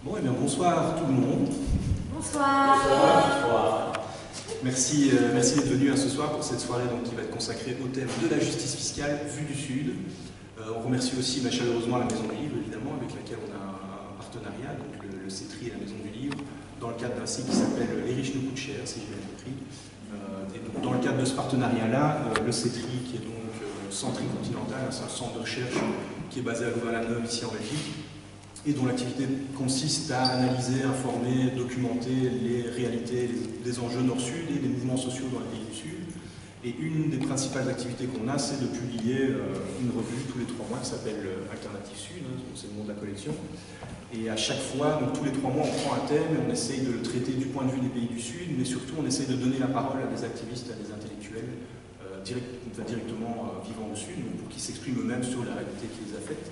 Bon, eh bien, bonsoir tout le monde. Bonsoir. Bonsoir. Merci d'être venus ce soir pour cette soirée donc, qui va être consacrée au thème de la justice fiscale vue du Sud. On remercie aussi chaleureusement la Maison du Livre, évidemment, avec laquelle on a un partenariat, donc le CETRI et la Maison du Livre, dans le cadre d'un site qui s'appelle Les riches nous coûtent cher, si j'ai bien compris. Et donc, dans le cadre de ce partenariat-là, le CETRI, qui est donc Centre Continental, c'est un centre de recherche qui est basé à Louvain-la-Neuve, ici en Belgique, et dont l'activité consiste à analyser, informer, documenter les réalités, les enjeux nord-sud et les mouvements sociaux dans les pays du Sud. Et une des principales activités qu'on a, c'est de publier une revue tous les 3 mois qui s'appelle Alternative Sud, c'est le nom de la collection. Et à chaque fois, donc tous les 3 mois, on prend un thème et on essaye de le traiter du point de vue des pays du Sud, mais surtout on essaye de donner la parole à des activistes, à des intellectuels directement vivant au Sud, donc pour qu'ils s'expriment eux-mêmes sur la réalité qui les affecte.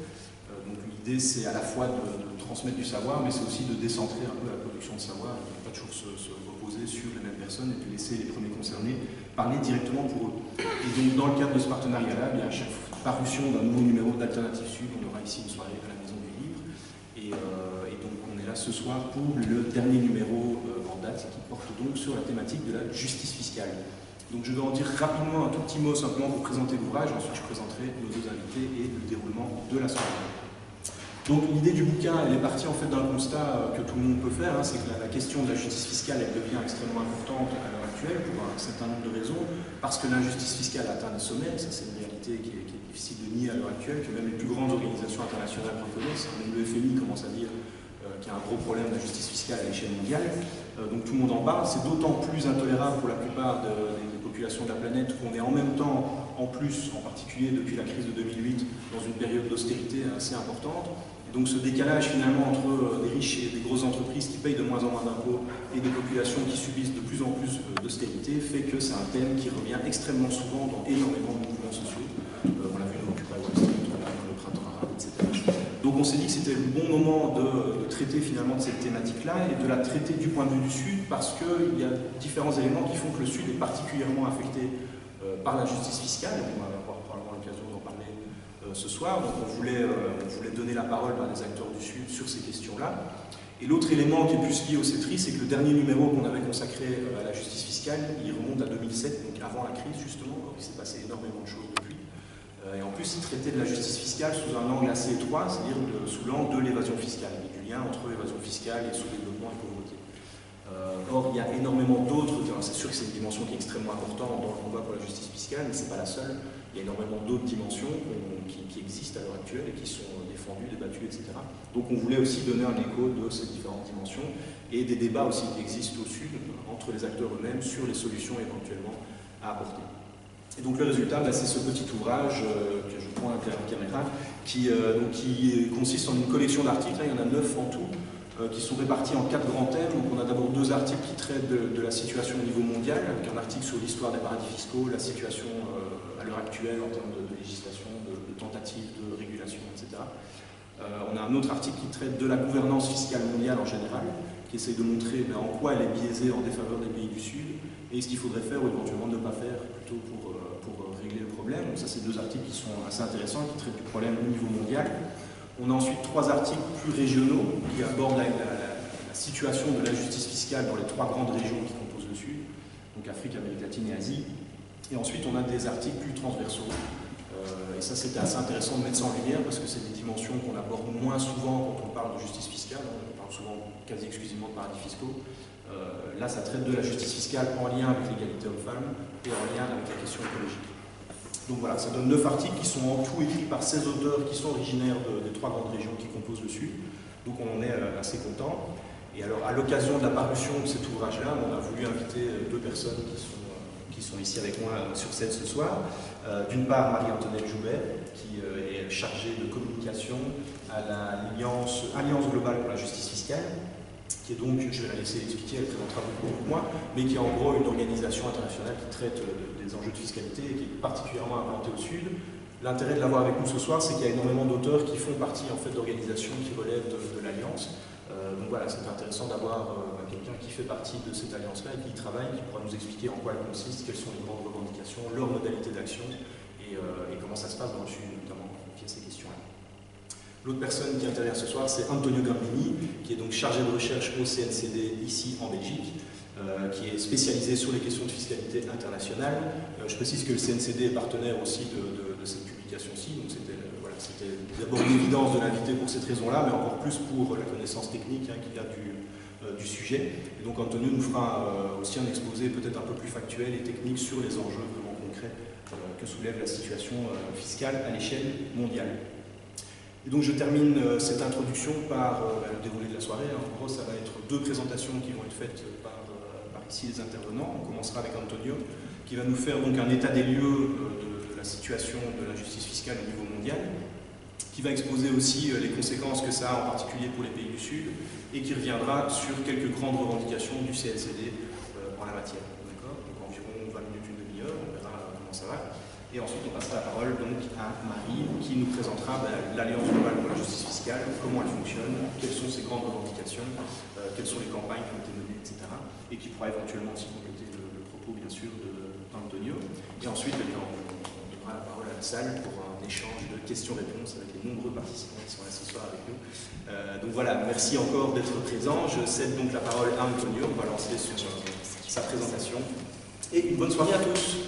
Donc l'idée, c'est à la fois de transmettre du savoir, mais c'est aussi de décentrer un peu la production de savoir, et de ne pas toujours se reposer sur les mêmes personnes, et de laisser les premiers concernés parler directement pour eux. Et donc dans le cadre de ce partenariat-là, à chaque parution d'un nouveau numéro d'Alternative Sud, on aura ici une soirée à la Maison du Livre. Et donc on est là ce soir pour le dernier numéro en date, qui porte donc sur la thématique de la justice fiscale. Donc je vais en dire rapidement un tout petit mot simplement pour présenter l'ouvrage, ensuite je présenterai nos 2 invités et le déroulement de la soirée. Donc l'idée du bouquin, elle est partie en fait d'un constat que tout le monde peut faire, c'est que la question de la justice fiscale, elle devient extrêmement importante à l'heure actuelle pour un certain nombre de raisons, parce que l'injustice fiscale atteint des sommets, ça c'est une réalité qui est difficile de nier à l'heure actuelle, que même les plus grandes organisations internationales reconnaissent, même le FMI commence à dire qu'il y a un gros problème de justice fiscale à l'échelle mondiale, donc tout le monde en parle, c'est d'autant plus intolérable pour la plupart des populations de la planète qu'on est en même temps, en plus, en particulier depuis la crise de 2008, dans une période d'austérité assez importante. Et donc ce décalage finalement entre des riches et des grosses entreprises qui payent de moins en moins d'impôts et des populations qui subissent de plus en plus d'austérité fait que c'est un thème qui revient extrêmement souvent dans énormément de mouvements sociaux. On l'a vu dans Occupy Wall Street, dans le printemps arabe, etc. Donc on s'est dit que c'était le bon moment de traiter finalement de cette thématique-là et de la traiter du point de vue du Sud parce qu'il y a différents éléments qui font que le Sud est particulièrement affecté par la justice fiscale. On va avoir probablement l'occasion d'en parler ce soir. Donc on voulait donner la parole à des acteurs du Sud sur ces questions-là. Et l'autre élément qui est plus lié au CETRI, c'est que le dernier numéro qu'on avait consacré à la justice fiscale, il remonte à 2007, donc avant la crise justement, donc il s'est passé énormément de choses depuis. Et en plus, il traitait de la justice fiscale sous un angle assez étroit, c'est-à-dire sous l'angle de l'évasion fiscale, et du lien entre évasion fiscale et sous-développement et pauvreté. Or, il y a énormément d'autres, c'est sûr que c'est une dimension qui est extrêmement importante dans le combat pour la justice fiscale, mais ce n'est pas la seule. Il y a énormément d'autres dimensions qui existent à l'heure actuelle et qui sont défendues, débattues, etc. Donc on voulait aussi donner un écho de ces différentes dimensions et des débats aussi qui existent au Sud entre les acteurs eux-mêmes sur les solutions éventuellement à apporter. Et donc le résultat, c'est ce petit ouvrage que je pointe à la caméra, qui consiste en une collection d'articles. Il y en a 9 en tout, qui sont répartis en 4 grands thèmes. Donc on a d'abord 2 articles qui traitent de la situation au niveau mondial, avec un article sur l'histoire des paradis fiscaux, la situation à l'heure actuelle en termes de législation, de tentatives de régulation, etc. On a un autre article qui traite de la gouvernance fiscale mondiale en général, qui essaie de montrer en quoi elle est biaisée en défaveur des pays du Sud, et ce qu'il faudrait faire ou éventuellement ne pas faire plutôt pour régler le problème. Donc ça, c'est 2 articles qui sont assez intéressants, qui traitent du problème au niveau mondial. On a ensuite 3 articles plus régionaux qui abordent la situation de la justice fiscale dans les 3 grandes régions qui composent le Sud, donc Afrique, Amérique latine et Asie. Et ensuite, on a des articles plus transversaux. Et ça, c'était assez intéressant de mettre ça en lumière parce que c'est des dimensions qu'on aborde moins souvent quand on parle de justice fiscale. On parle souvent quasi exclusivement de paradis fiscaux. Là, ça traite de la justice fiscale en lien avec l'égalité homme-femme et en lien avec la question écologique. Donc voilà, ça donne 9 articles qui sont en tout écrits par 16 auteurs qui sont originaires des 3 grandes régions qui composent le Sud. Donc on en est assez content. Et alors, à l'occasion de la parution de cet ouvrage-là, on a voulu inviter 2 personnes qui sont ici avec moi sur scène ce soir. D'une part, Marie-Antoinette Joubert, qui est chargée de communication à l'Alliance globale pour la justice fiscale, qui est donc, je vais la laisser expliquer, elle présentera beaucoup mieux que moi, mais qui est en gros une organisation internationale qui traite des enjeux de fiscalité et qui est particulièrement implantée au Sud. L'intérêt de l'avoir avec nous ce soir, c'est qu'il y a énormément d'auteurs qui font partie en fait, d'organisations qui relèvent de l'Alliance. Donc voilà, c'est intéressant d'avoir quelqu'un qui fait partie de cette alliance-là et qui y travaille, qui pourra nous expliquer en quoi elle consiste, quelles sont les grandes revendications, leurs modalités d'action et comment ça se passe dans le Sud, notamment, pour confier ces questions-là. L'autre personne qui intervient ce soir, c'est Antonio Gambini, qui est donc chargé de recherche au CNCD ici en Belgique, qui est spécialisé sur les questions de fiscalité internationale. Je précise que le CNCD est partenaire aussi de cette publication-ci, donc c'était d'abord une évidence de l'inviter pour cette raison-là, mais encore plus pour la connaissance technique qu'il y a du sujet. Et donc Antonio nous fera aussi un exposé peut-être un peu plus factuel et technique sur les enjeux vraiment concrets que soulève la situation fiscale à l'échelle mondiale. Et donc je termine cette introduction par le déroulé de la soirée. En gros, ça va être 2 présentations qui vont être faites par ici les intervenants. On commencera avec Antonio, qui va nous faire donc un état des lieux de la situation de la justice fiscale au niveau mondial, qui va exposer aussi les conséquences que ça a en particulier pour les pays du Sud, et qui reviendra sur quelques grandes revendications du CNCD en la matière. D'accord ? Donc environ 20 minutes, une demi-heure, on verra comment ça va. Et ensuite, on passera la parole donc à Marie, qui nous présentera l'Alliance globale pour la justice fiscale, comment elle fonctionne, quelles sont ses grandes revendications, quelles sont les campagnes qui ont été menées, etc. Et qui pourra éventuellement aussi compléter le propos, bien sûr, d'Antonio. Et ensuite, on donnera la parole à la salle pour un échange de questions-réponses avec les nombreux participants qui sont là ce soir avec nous. Donc voilà, merci encore d'être présent. Je cède donc la parole à Antonio. On va lancer sur sa présentation. Et une bonne soirée à tous.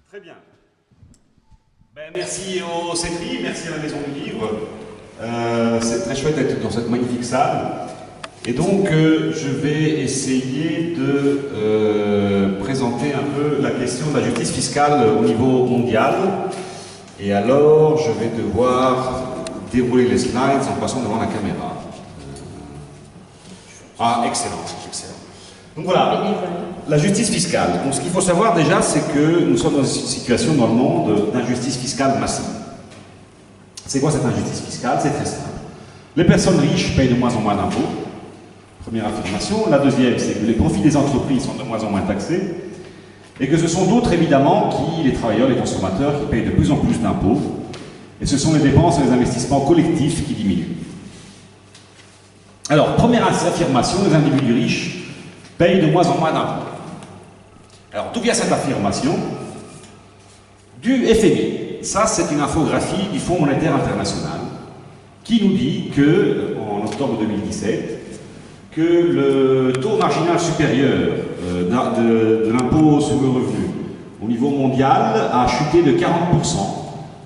Très bien. Merci au CETRI, merci à la Maison du Livre. C'est très chouette d'être dans cette magnifique salle. Et donc, je vais essayer de présenter un peu la question de la justice fiscale au niveau mondial. Et alors, je vais devoir dérouler les slides en passant devant la caméra. Ah, excellent, excellent. Donc voilà, la justice fiscale. Donc ce qu'il faut savoir déjà, c'est que nous sommes dans une situation dans le monde d'injustice fiscale massive. C'est quoi cette injustice fiscale? C'est très simple. Les personnes riches payent de moins en moins d'impôts. Première affirmation. La deuxième, c'est que les profits des entreprises sont de moins en moins taxés. Et que ce sont d'autres, évidemment, les travailleurs, les consommateurs, qui payent de plus en plus d'impôts. Et ce sont les dépenses et les investissements collectifs qui diminuent. Alors, première affirmation, les individus riches payent de moins en moins d'impôts. Alors, d'où vient cette affirmation? Du FMI. Ça, c'est une infographie du Fonds monétaire international qui nous dit que, en octobre 2017, que le taux marginal supérieur de l'impôt sur le revenu au niveau mondial a chuté de 40%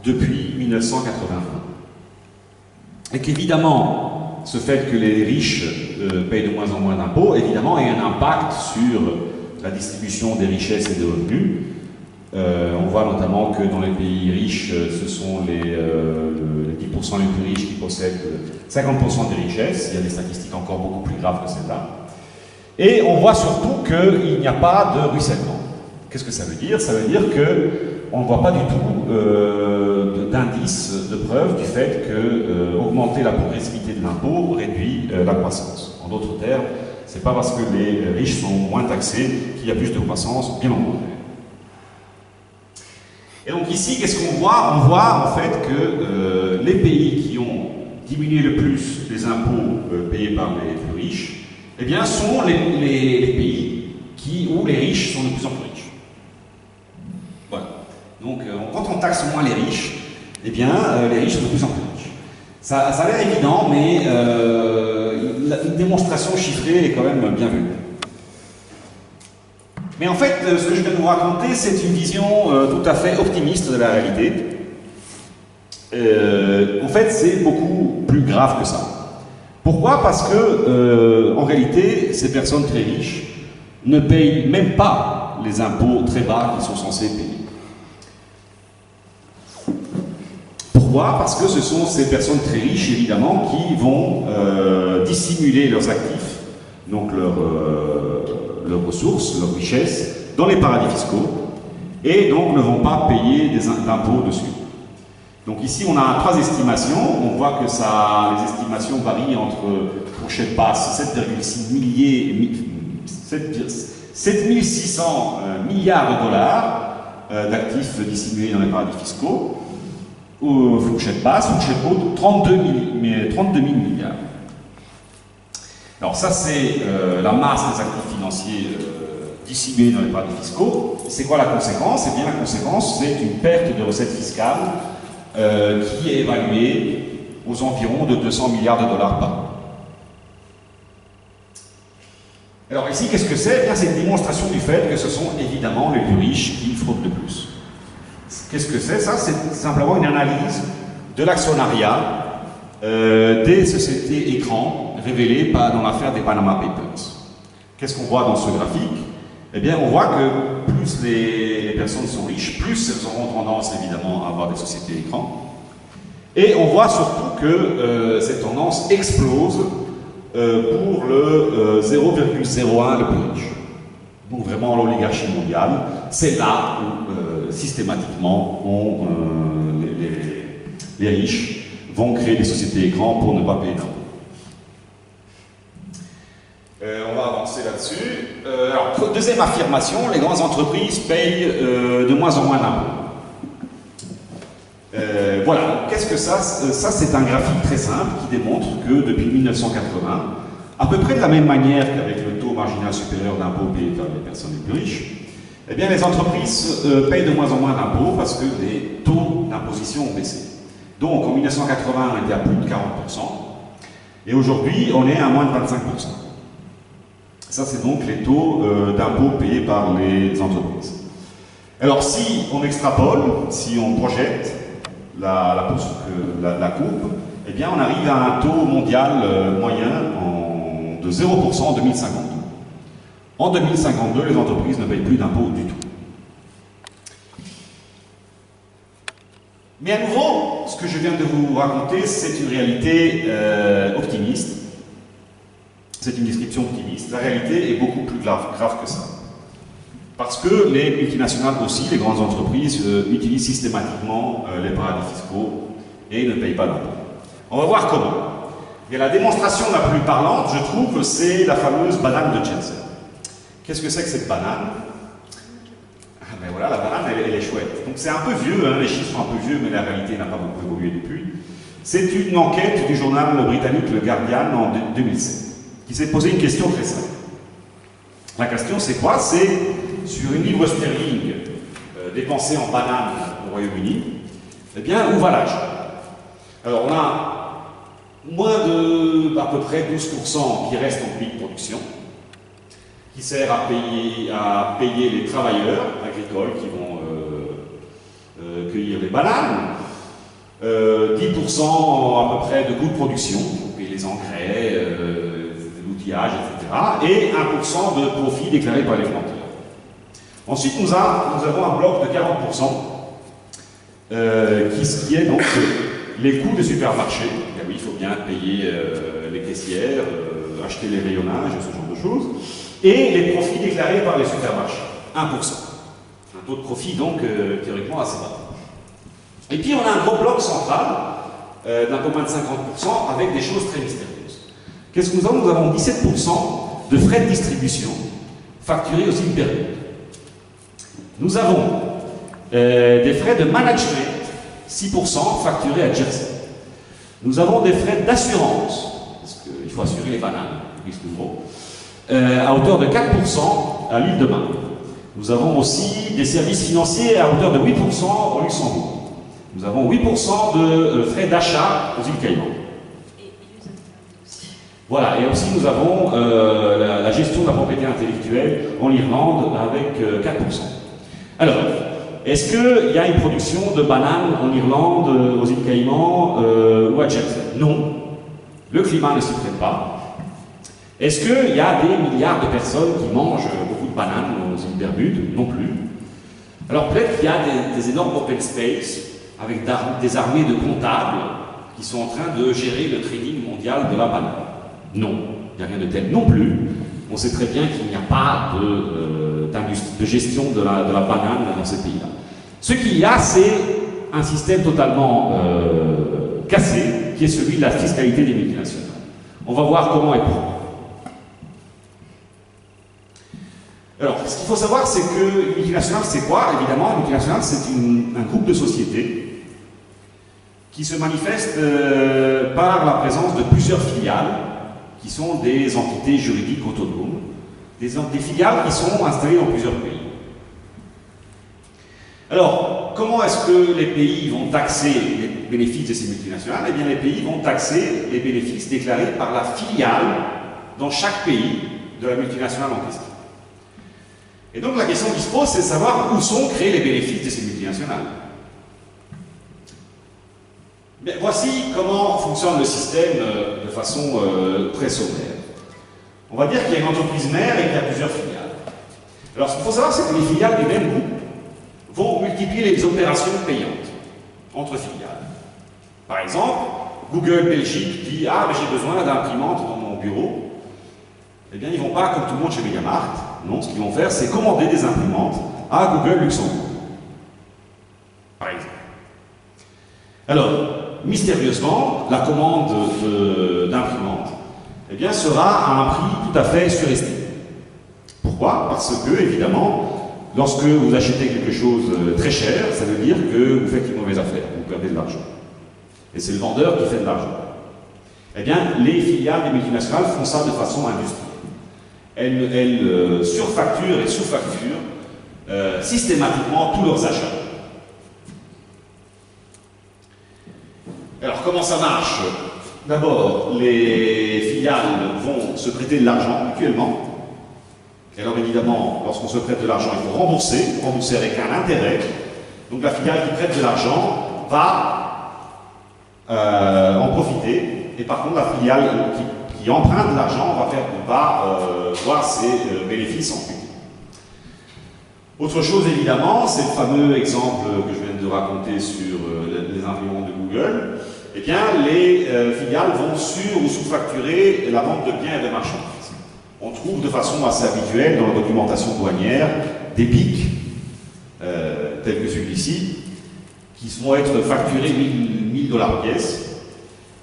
depuis 1981. Et qu'évidemment, ce fait que les riches payent de moins en moins d'impôts, évidemment, a un impact sur la distribution des richesses et des revenus. On voit notamment que dans les pays riches, ce sont les 10% les plus riches qui possèdent 50% des richesses. Il y a des statistiques encore beaucoup plus graves que celle-là. Et on voit surtout qu'il n'y a pas de ruissellement. Qu'est-ce que ça veut dire? Ça veut dire qu'on ne voit pas du tout d'indice, de preuve du fait que augmenter la progressivité de l'impôt réduit la croissance. En d'autres termes, ce n'est pas parce que les riches sont moins taxés qu'il y a plus de croissance, bien au contraire. Et donc ici, qu'est-ce qu'on voit? On voit en fait que les pays qui ont diminué le plus les impôts payés par les plus riches, eh bien, sont les pays où les riches sont de plus en plus riches. Voilà. Donc, quand on taxe moins les riches, eh bien, les riches sont de plus en plus riches. Ça a l'air évident, mais une démonstration chiffrée est quand même bien vue. Mais en fait, ce que je vais vous raconter, c'est une vision tout à fait optimiste de la réalité. En fait, c'est beaucoup plus grave que ça. Pourquoi? Parce que, en réalité, ces personnes très riches ne payent même pas les impôts très bas qu'ils sont censés payer. Pourquoi? Parce que ce sont ces personnes très riches, évidemment, qui vont dissimuler leurs actifs, donc leurs ressources, leurs richesses, dans les paradis fiscaux, et donc ne vont pas payer des impôts dessus. Donc ici, on a 3 estimations. On voit que les estimations varient entre fourchette basse 7,6 7600 milliards de dollars d'actifs dissimulés dans les paradis fiscaux, fourchette basse, fourchette haute, 32 000 milliards. Alors ça c'est la masse des actifs financiers dissimulés dans les paradis fiscaux. C'est quoi la conséquence? Eh bien la conséquence c'est une perte de recettes fiscales qui est évaluée aux environs de 200 milliards de dollars par an. Alors ici, qu'est-ce que c'est? Eh bien, c'est une démonstration du fait que ce sont évidemment les plus riches qui fraudent le plus. Qu'est-ce que c'est? Ça, c'est simplement une analyse de l'actionnariat des sociétés écrans révélées dans l'affaire des Panama Papers. Qu'est-ce qu'on voit dans ce graphique? Eh bien, on voit que plus les personnes sont riches, plus elles auront tendance évidemment à avoir des sociétés écrans. Et on voit surtout que cette tendance explose pour le 0,01 le plus riche. Donc vraiment l'oligarchie mondiale, c'est là où systématiquement les riches vont créer des sociétés écrans pour ne pas payer d'impôts. On va avancer là-dessus. Alors, deuxième affirmation, les grandes entreprises payent de moins en moins d'impôts. Voilà, qu'est-ce que ça? Ça, c'est un graphique très simple qui démontre que depuis 1980, à peu près de la même manière qu'avec le taux marginal supérieur d'impôts payés par les personnes les plus riches, eh bien, les entreprises payent de moins en moins d'impôts parce que les taux d'imposition ont baissé. Donc, en 1980, on était à plus de 40%, et aujourd'hui, on est à moins de 25%. Ça, c'est donc les taux d'impôts payés par les entreprises. Alors, si on extrapole, si on projette la courbe, eh bien, on arrive à un taux mondial moyen de 0% en 2052. En 2052, les entreprises ne payent plus d'impôts du tout. Mais à nouveau, ce que je viens de vous raconter, c'est une réalité optimiste. C'est une description optimiste. La réalité est beaucoup plus grave que ça. Parce que les multinationales aussi, les grandes entreprises, utilisent systématiquement les paradis fiscaux et ne payent pas d'impôts. On va voir comment. Et la démonstration la plus parlante, je trouve, c'est la fameuse banane de Jensen. Qu'est-ce que c'est que cette banane? Ben voilà, la banane, elle est chouette. Donc c'est un peu vieux, hein, les chiffres sont un peu vieux, mais la réalité n'a pas beaucoup évolué depuis. C'est une enquête du journal britannique Le Guardian en 2007, qui s'est posé une question très simple. La question, c'est quoi? C'est sur une livre sterling dépensée en bananes au Royaume-Uni, eh bien, où va l'argent? Alors, on a moins de, à peu près 12% qui reste en pays de production, qui sert à payer les travailleurs agricoles qui vont cueillir les bananes, 10% à peu près de coûts de production, pour payer les engrais, l'outillage, etc., et 1% de profit déclaré par les planteurs. Ensuite, nous avons un bloc de 40% qui est donc les coûts des supermarchés. Et oui, il faut bien payer les caissières, acheter les rayonnages, ce genre de choses. Et les profits déclarés par les supermarchés, 1%. Un taux de profit donc théoriquement assez bas. Et puis on a un gros bloc central d'un peu moins de 50% avec des choses très mystérieuses. Qu'est-ce que nous avons? Nous avons 17% de frais de distribution facturés aux îles Bermudes. Nous avons des frais de management, 6% facturés à Jersey. Nous avons des frais d'assurance, parce qu'il faut assurer les bananes, risque gros, à hauteur de 4% à l'île de Man. Nous avons aussi des services financiers à hauteur de 8% au Luxembourg. Nous avons 8% de frais d'achat aux îles Caïmans. Voilà, et aussi nous avons la gestion de la propriété intellectuelle en Irlande avec 4%. Alors, est-ce qu'il y a une production de bananes en Irlande, aux îles Caïmans ou à Jersey? Non. Le climat ne s'y prête pas. Est-ce qu'il y a des milliards de personnes qui mangent beaucoup de bananes aux îles Bermudes? Non plus. Alors peut-être qu'il y a des énormes open space avec des armées de comptables qui sont en train de gérer le trading mondial de la banane. Non, il n'y a rien de tel non plus. On sait très bien qu'il n'y a pas de gestion de la banane dans ces pays-là. Ce qu'il y a, c'est un système totalement cassé, qui est celui de la fiscalité des multinationales. On va voir comment est pris. Alors, ce qu'il faut savoir, c'est que une multinationale, c'est quoi? Évidemment, une multinationale, c'est un groupe de sociétés qui se manifeste par la présence de plusieurs filiales, qui sont des entités juridiques autonomes, des filiales qui sont installées dans plusieurs pays. Alors, comment est-ce que les pays vont taxer les bénéfices de ces multinationales? Eh bien, les pays vont taxer les bénéfices déclarés par la filiale dans chaque pays de la multinationale en question. Et donc, la question qui se pose, c'est de savoir où sont créés les bénéfices de ces multinationales. Bien, voici comment fonctionne le système de façon très sommaire. On va dire qu'il y a une entreprise mère et qu'il y a plusieurs filiales. Alors, ce qu'il faut savoir, c'est que les filiales du même groupe vont multiplier les opérations payantes entre filiales. Par exemple, Google Belgique dit « Ah, mais j'ai besoin d'imprimantes dans mon bureau ». Eh bien, ils ne vont pas, comme tout le monde chez Mediamarkt. Non, ce qu'ils vont faire, c'est commander des imprimantes à Google Luxembourg. Par exemple. Alors, mystérieusement, la commande d'imprimantes eh bien, sera à un prix tout à fait surestimé. Pourquoi? Parce que, évidemment, lorsque vous achetez quelque chose très cher, ça veut dire que vous faites une mauvaise affaire, vous perdez de l'argent. Et c'est le vendeur qui fait de l'argent. Eh bien, les filiales des multinationales font ça de façon industrielle. Elles surfacturent et sous-facturent systématiquement tous leurs achats. Alors, comment ça marche? D'abord, les filiales vont se prêter de l'argent mutuellement. Et alors, évidemment, lorsqu'on se prête de l'argent, il faut rembourser avec un intérêt. Donc, la filiale qui prête de l'argent va en profiter. Et par contre, la filiale qui emprunte de l'argent va voir ses bénéfices amputés. Autre chose, évidemment, c'est le fameux exemple que je viens de raconter sur les imprimantes de Google. Eh bien, les filiales vont sur- ou sous-facturer la vente de biens et de marchandises. On trouve de façon assez habituelle dans la documentation douanière des pics, tels que celui-ci, qui vont être facturés 1000 $ pièce.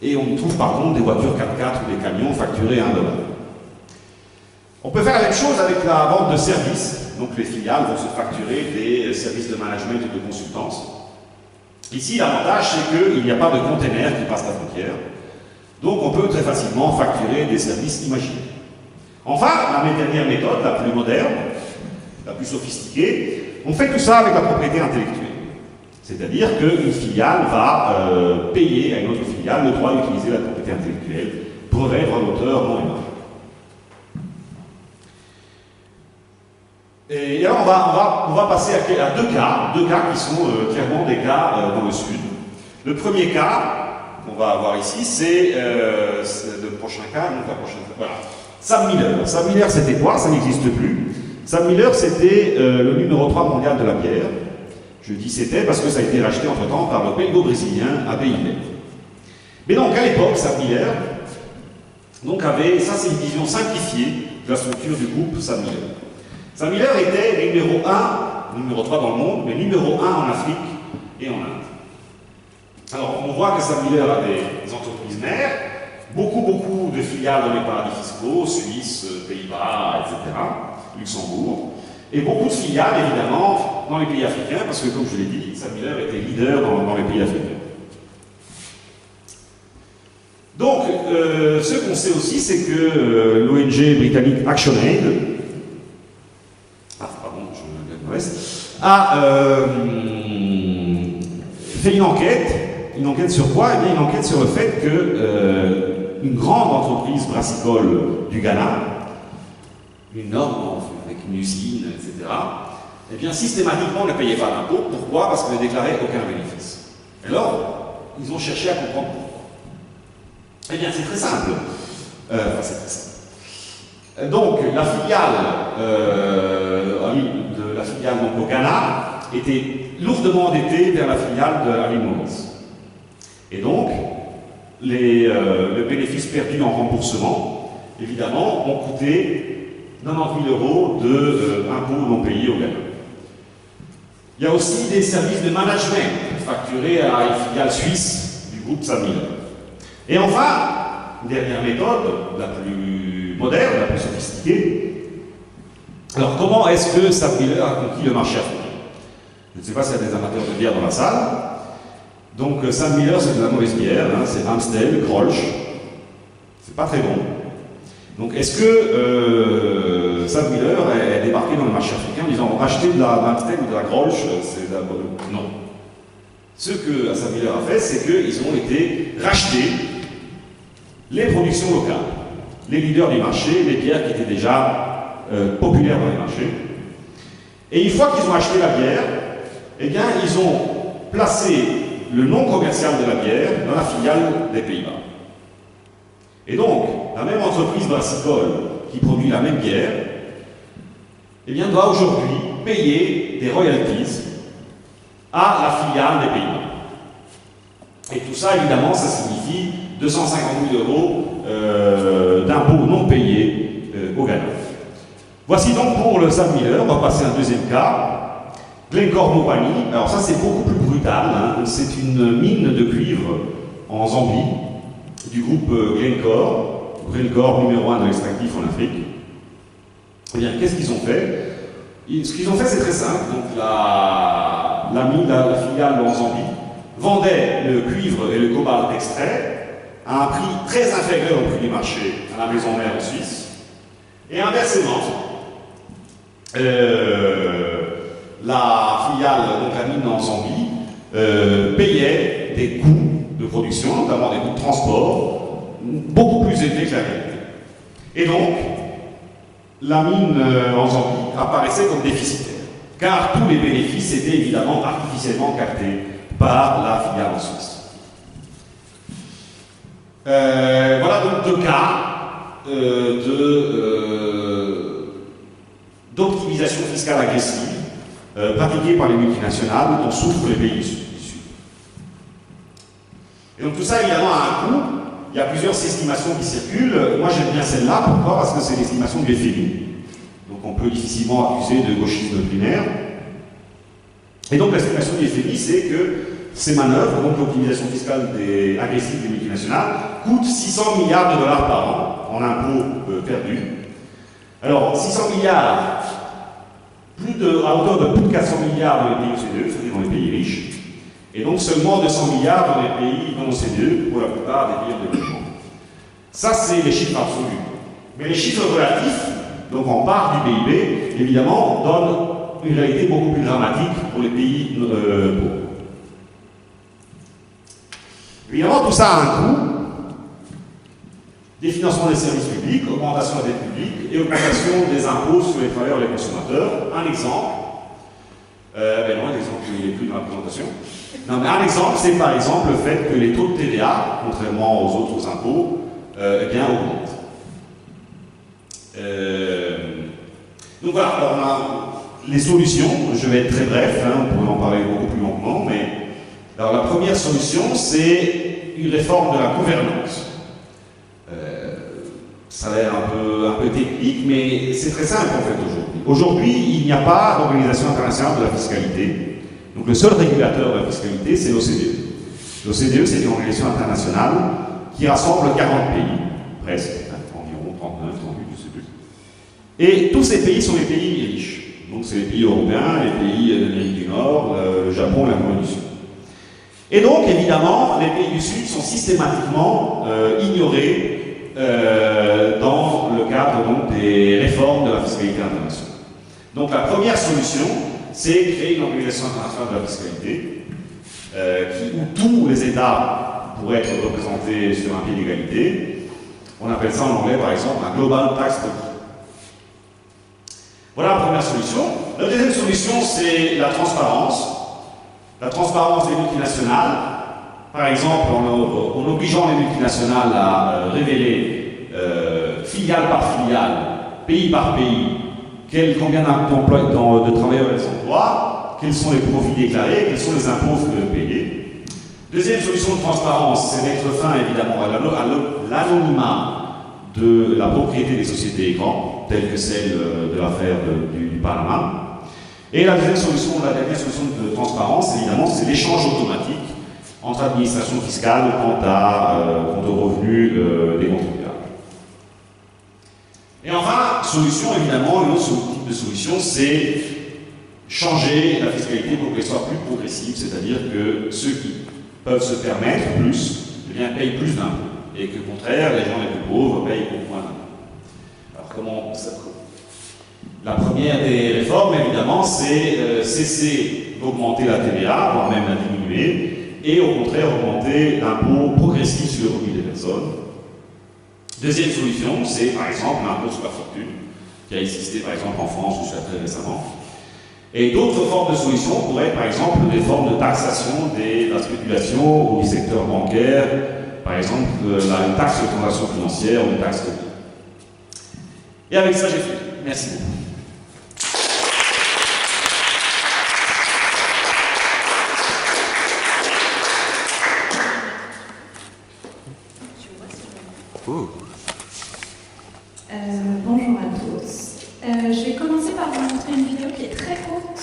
Et on trouve par contre des voitures 4x4 ou des camions facturés à $1. On peut faire la même chose avec la vente de services. Donc les filiales vont se facturer des services de management et de consultance. Ici, l'avantage, c'est qu'il n'y a pas de container qui passe la frontière. Donc on peut très facilement facturer des services imaginaires. Enfin, la dernière méthode, la plus moderne, la plus sophistiquée, on fait tout ça avec la propriété intellectuelle. C'est-à-dire qu'une filiale va payer à une autre filiale le droit d'utiliser la propriété intellectuelle pour revendre un auteur non humain. Et alors on va passer à deux cas qui sont clairement des cas dans le sud. Le premier cas qu'on va avoir ici, c'est le prochain cas, donc la prochaine. Voilà. Sam Miller. Sam Miller, c'était quoi? Ça n'existe plus. Sam Miller, c'était le numéro 3 mondial de la bière. Je dis c'était parce que ça a été racheté entre-temps par le belgo-brésilien AB InBev. Mais donc, à l'époque, Sam Miller avait, ça c'est une vision simplifiée de la structure du groupe Sam Miller. Sam Miller était numéro 1, numéro 3 dans le monde, mais numéro 1 en Afrique et en Inde. Alors, on voit que Sam Miller a des entreprises mères, beaucoup de filiales dans les paradis fiscaux, Suisse, Pays-Bas, etc., Luxembourg, et beaucoup de filiales, évidemment, dans les pays africains, parce que, comme je l'ai dit, Sam Miller était leader dans les pays africains. Donc, ce qu'on sait aussi, c'est que l'ONG britannique ActionAid a fait une enquête sur quoi? Eh bien, une enquête sur le fait que une grande entreprise brassicole du Ghana, énorme, avec une usine, etc., eh bien, systématiquement, ne payait pas d'impôts. Pourquoi? Parce qu'elle ne déclarait aucun bénéfice. Alors, ils ont cherché à comprendre pourquoi. Eh bien, c'est très simple. Donc, la filiale donc, au Ghana était lourdement endettée vers la filiale de l'île Maurice. Et donc, le bénéfice perdu en remboursement, évidemment, ont coûté 90 000 € d'impôts non payés au Ghana. Il y a aussi des services de management facturés à une filiale suisse du groupe Sam Miller. Et enfin, une dernière méthode, la plus moderne, la plus sophistiquée, Alors, comment est-ce que Sapmiller a conquis le marché africain? Je ne sais pas s'il y a des amateurs de bière dans la salle. Donc, Sapmiller, c'est de la mauvaise bière, hein, c'est Amstel, Grolsch. C'est pas très bon. Donc, est-ce que Sapmiller est débarqué dans le marché africain en disant acheter de la Amstel ou de la Grolsch, c'est de la bonne. Non. Ce que Sapmiller a fait, c'est qu'ils ont été racheter les productions locales, les leaders du marché, les bières qui étaient déjà populaires dans les marchés. Et une fois qu'ils ont acheté la bière, eh bien, ils ont placé le nom commercial de la bière dans la filiale des Pays-Bas. Et donc, la même entreprise brassicole qui produit la même bière, eh bien, doit aujourd'hui payer des royalties à la filiale des Pays-Bas. Et tout ça, évidemment, ça signifie 250 000 € d'impôts non payés au Ghana. Voici donc pour le Sapmiller, on va passer à un deuxième cas. Glencore Mopani, alors ça c'est beaucoup plus brutal, hein. C'est une mine de cuivre en Zambie, du groupe Glencore, numéro 1 de l'extractif en Afrique. Eh bien, qu'est-ce qu'ils ont fait? Ce qu'ils ont fait, c'est très simple. Donc, la mine, la filiale en Zambie, vendait le cuivre et le cobalt extrait à un prix très inférieur au prix du marché à la maison mère en Suisse. Et inversement, la filiale, donc la mine en Zambie, payait des coûts de production, notamment des coûts de transport, beaucoup plus élevés que la réalité. Et donc, la mine en Zambie apparaissait comme déficitaire, car tous les bénéfices étaient évidemment artificiellement captés par la filiale en Suisse. Voilà donc deux cas d'optimisation fiscale agressive pratiquée par les multinationales dont souffrent les pays du Sud. Et donc tout ça évidemment a un coût. Il y a plusieurs estimations qui circulent. Moi j'aime bien celle-là, pourquoi? Parce que c'est l'estimation du FMI. Donc on peut difficilement accuser de gauchisme primaire. Et donc l'estimation du FMI, c'est que ces manœuvres, donc l'optimisation fiscale agressive des multinationales, coûtent 600 milliards de dollars par an en impôts perdus. Alors 600 milliards, à hauteur de plus de 400 milliards dans les pays OCDE, c'est-à-dire dans les pays riches, et donc seulement 200 milliards dans les pays non OCDE, pour la plupart des pays en développement. Ça, c'est les chiffres absolus. Mais les chiffres relatifs, donc en part du PIB, évidemment, donnent une réalité beaucoup plus dramatique pour les pays pauvres. Évidemment, tout ça a un coût. Définancement des services publics, augmentation de la dette publique et augmentation des impôts sur les travailleurs et les consommateurs. Un exemple, non, l'exemple il n'est plus dans la présentation. Non, mais un exemple, c'est par exemple le fait que les taux de TVA, contrairement aux autres impôts, eh bien, augmentent. Donc voilà, alors on a les solutions, je vais être très bref, hein, on pourrait en parler beaucoup plus longuement, mais alors la première solution, c'est une réforme de la gouvernance. Ça a l'air un peu technique, mais c'est très simple en fait aujourd'hui. Aujourd'hui, il n'y a pas d'organisation internationale de la fiscalité. Donc le seul régulateur de la fiscalité, c'est l'OCDE. L'OCDE, c'est une organisation internationale qui rassemble 40 pays, presque, environ 39, 38, je ne sais plus. Et tous ces pays sont les pays riches. Donc c'est les pays européens, les pays d'Amérique du Nord, le Japon, la Corée du Sud. Et donc, évidemment, les pays du Sud sont systématiquement ignorés dans le cadre donc, des réformes de la fiscalité internationale. Donc la première solution, c'est créer une organisation internationale de la fiscalité où tous les États pourraient être représentés sur un pied d'égalité. On appelle ça en anglais par exemple un Global Tax Body. Voilà la première solution. La deuxième solution, c'est la transparence. La transparence des multinationales. Par exemple, en obligeant les multinationales à révéler filiale par filiale, pays par pays, combien de travailleurs elles emploient, quels sont les profits déclarés, quels sont les impôts payés. Deuxième solution de transparence, c'est mettre fin évidemment à l'anonymat de la propriété des sociétés écrans, telle que celle de l'affaire du Panama. Et la dernière solution de transparence, évidemment, c'est l'échange automatique entre administration fiscale quant aux revenus des contribuables. Et enfin, solution, évidemment, une autre type de solution, c'est changer la fiscalité pour qu'elle soit plus progressive, c'est-à-dire que ceux qui peuvent se permettre plus, eh bien, payent plus d'impôts, et que, au contraire, les gens les plus pauvres payent beaucoup moins d'impôts. Alors, comment ça... La première des réformes, évidemment, c'est cesser d'augmenter la TVA, voire même la diminuer, et au contraire augmenter l'impôt progressif sur le revenu des personnes. Deuxième solution, c'est par exemple l'impôt sur la fortune, qui a existé par exemple en France jusqu'à très récemment. Et d'autres formes de solutions pourraient être par exemple des formes de taxation de la spéculation ou du secteur bancaire, par exemple une taxe de transaction financière ou une taxe de vie. Et avec ça, j'ai fini. Merci beaucoup. Bonjour à tous. Je vais commencer par vous montrer une vidéo qui est très courte